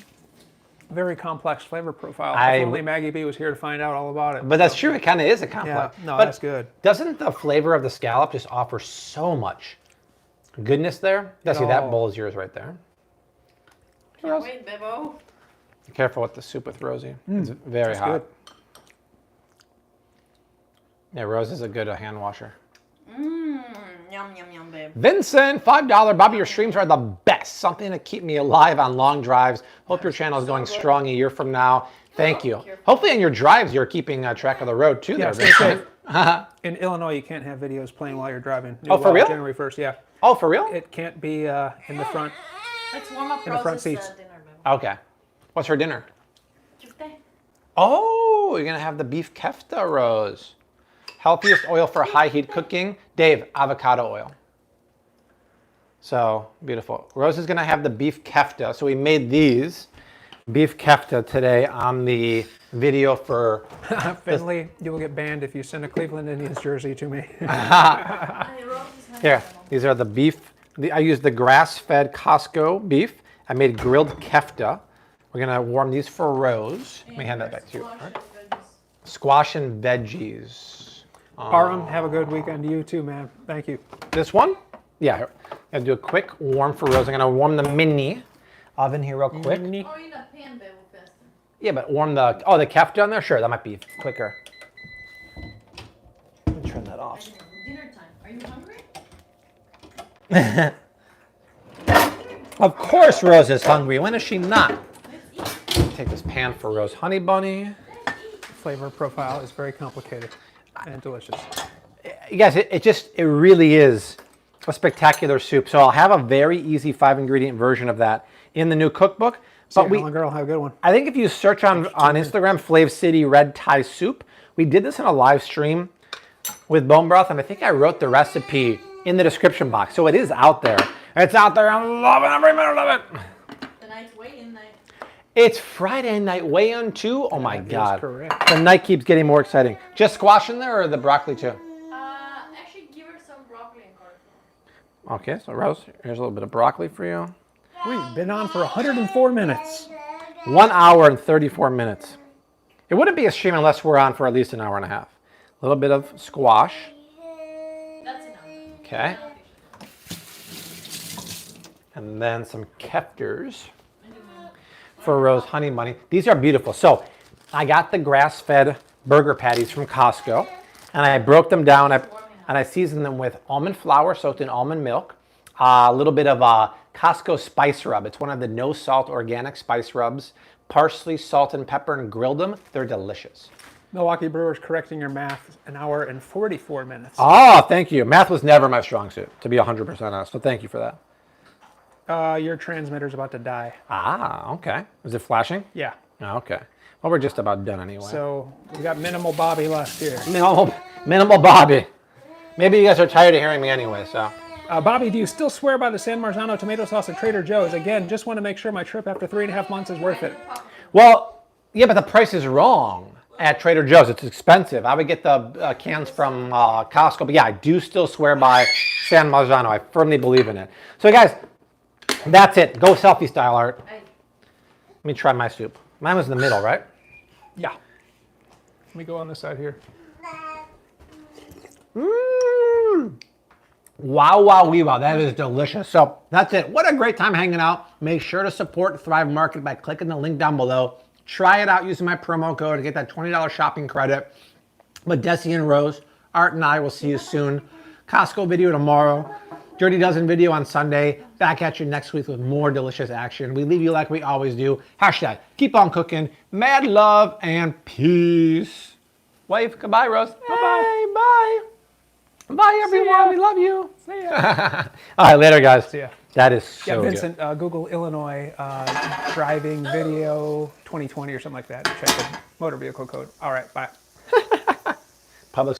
very complex flavor profile. I- If only Maggie B was here to find out all about it. But that's true, it kind of is a yeah, complex. no, But that's good. doesn't the flavor of the scallop just offer so much goodness there? Desi, all- that bowl is yours right there. Can't wait, Bebo. Be careful with the soup with Rosie. It's very that's hot. good. Yeah, Rose is a good hand washer. Yum, yum, yum, babe. Vincent, $5. Bobby, your streams are the best. Something to keep me alive on long drives. Hope your channel is going strong a year from now. Thank you. Hopefully on your drives you're keeping track of the road too Yeah, there, stay Vincent. safe. In Illinois, you can't have videos playing while you're driving. New Oh, for law, real? January 1st, yeah. Oh, for real? It can't be in the front. Let's warm up In the front Rose's seats. dinner, Bebo. Okay. What's for dinner? Tuesday. Oh, you're going to have the beef kefta, Rose. Healthiest oil for high heat cooking. Dave, avocado oil. So, beautiful. Rose is going to have the beef kefta. So we made these beef kefta today on the video for... Finley, you will get banned if you send a Cleveland Indians jersey to me. Hey, Rose's hand. Here, these are the beef. I used the grass-fed Costco beef. I made grilled kefta. We're going to warm these for Rose. Let me hand that back to you. Squash Squash and veggies. and veggies. Aram, have a good weekend to you too, man. Thank you. This one? Yeah, here. I'm gonna do a quick warm for Rose. I'm gonna warm the mini oven here real quick. Oh, in a pan, Bebo, faster. Yeah, but warm the kefta on there? Sure, that might be quicker. Let me turn that off. Dinner time. Are you hungry? Of course Rose is hungry. When is she not? Let's eat. Take this pan for Rose Honey Bunny. Flavor profile is very complicated and delicious. You guys, it really is a spectacular soup. So I'll have a very easy 5-ingredient version of that in the new cookbook. But girl, have a good one. I think if you search on Instagram, Flav City Red Thai Soup, we did this in a live stream with bone broth, and I think I wrote the recipe in the description box. So it is out there. It's out there. I'm loving every minute of it. Tonight's weigh-in night. It's Friday night weigh-in too. Oh my That is God. correct. The night keeps getting more exciting. Just squash in there or the broccoli too? Actually, give her some broccoli and cauliflower. Okay, so Rose, here's a little bit of broccoli for you. We've been on for 104 minutes. 1 hour and 34 minutes. It wouldn't be a stream unless we're on for at least an hour and a half. A little bit of squash. That's enough. Okay. And then some kefters for Rose Honey Bunny. These are beautiful. So I got the grass-fed burger patties from Costco, and I broke them down and I seasoned them with almond flour soaked in almond milk, a little bit of Costco spice rub. It's one of the no-salt organic spice rubs. Parsley, salt, and pepper, and grilled them. They're delicious. Milwaukee Brewers correcting your math, an hour and 44 minutes. Oh, thank you. Math was never my strong suit, to be 100% honest. So thank you for that. Your transmitter's about to die. Ah, okay. Is it flashing? Yeah. Oh, okay. Well, we're just about done anyway. So we got minimal Bobby left here. Minimal Bobby. Maybe you guys are tired of hearing me anyway, so. Bobby, do you still swear by the San Marzano tomato sauce at Trader Joe's? Again, just want to make sure my trip after 3.5 months is worth it. Well, yeah, but the price is wrong at Trader Joe's. It's expensive. I would get the cans from Costco, but yeah, I do still swear by San Marzano. I firmly believe in it. So, guys, that's it. Go selfie style, Art. Hey, Let me try my soup. Mine was in the middle, right? Yeah. Let me go on this side here. Mmm. Wow, wow, wee, wow. That is delicious. So that's it. What a great time hanging out. Make sure to support Thrive Market by clicking the link down below. Try it out using my promo code to get that $20 shopping credit. But Desi and Rose, Art and I will see you soon. Costco video tomorrow. Dirty Dozen video on Sunday. Back at you next week with more delicious action. We leave you like we always do. Hashtag keep on cooking. Mad love and peace. Wave. Goodbye, Rose. Bye-bye. Bye. Bye, everyone. We love you. See ya. All right, later, guys. See ya. That is Yeah, so Vincent, Google Illinois driving video 2020 or something like that. Check the motor vehicle code. All right, bye. good. Public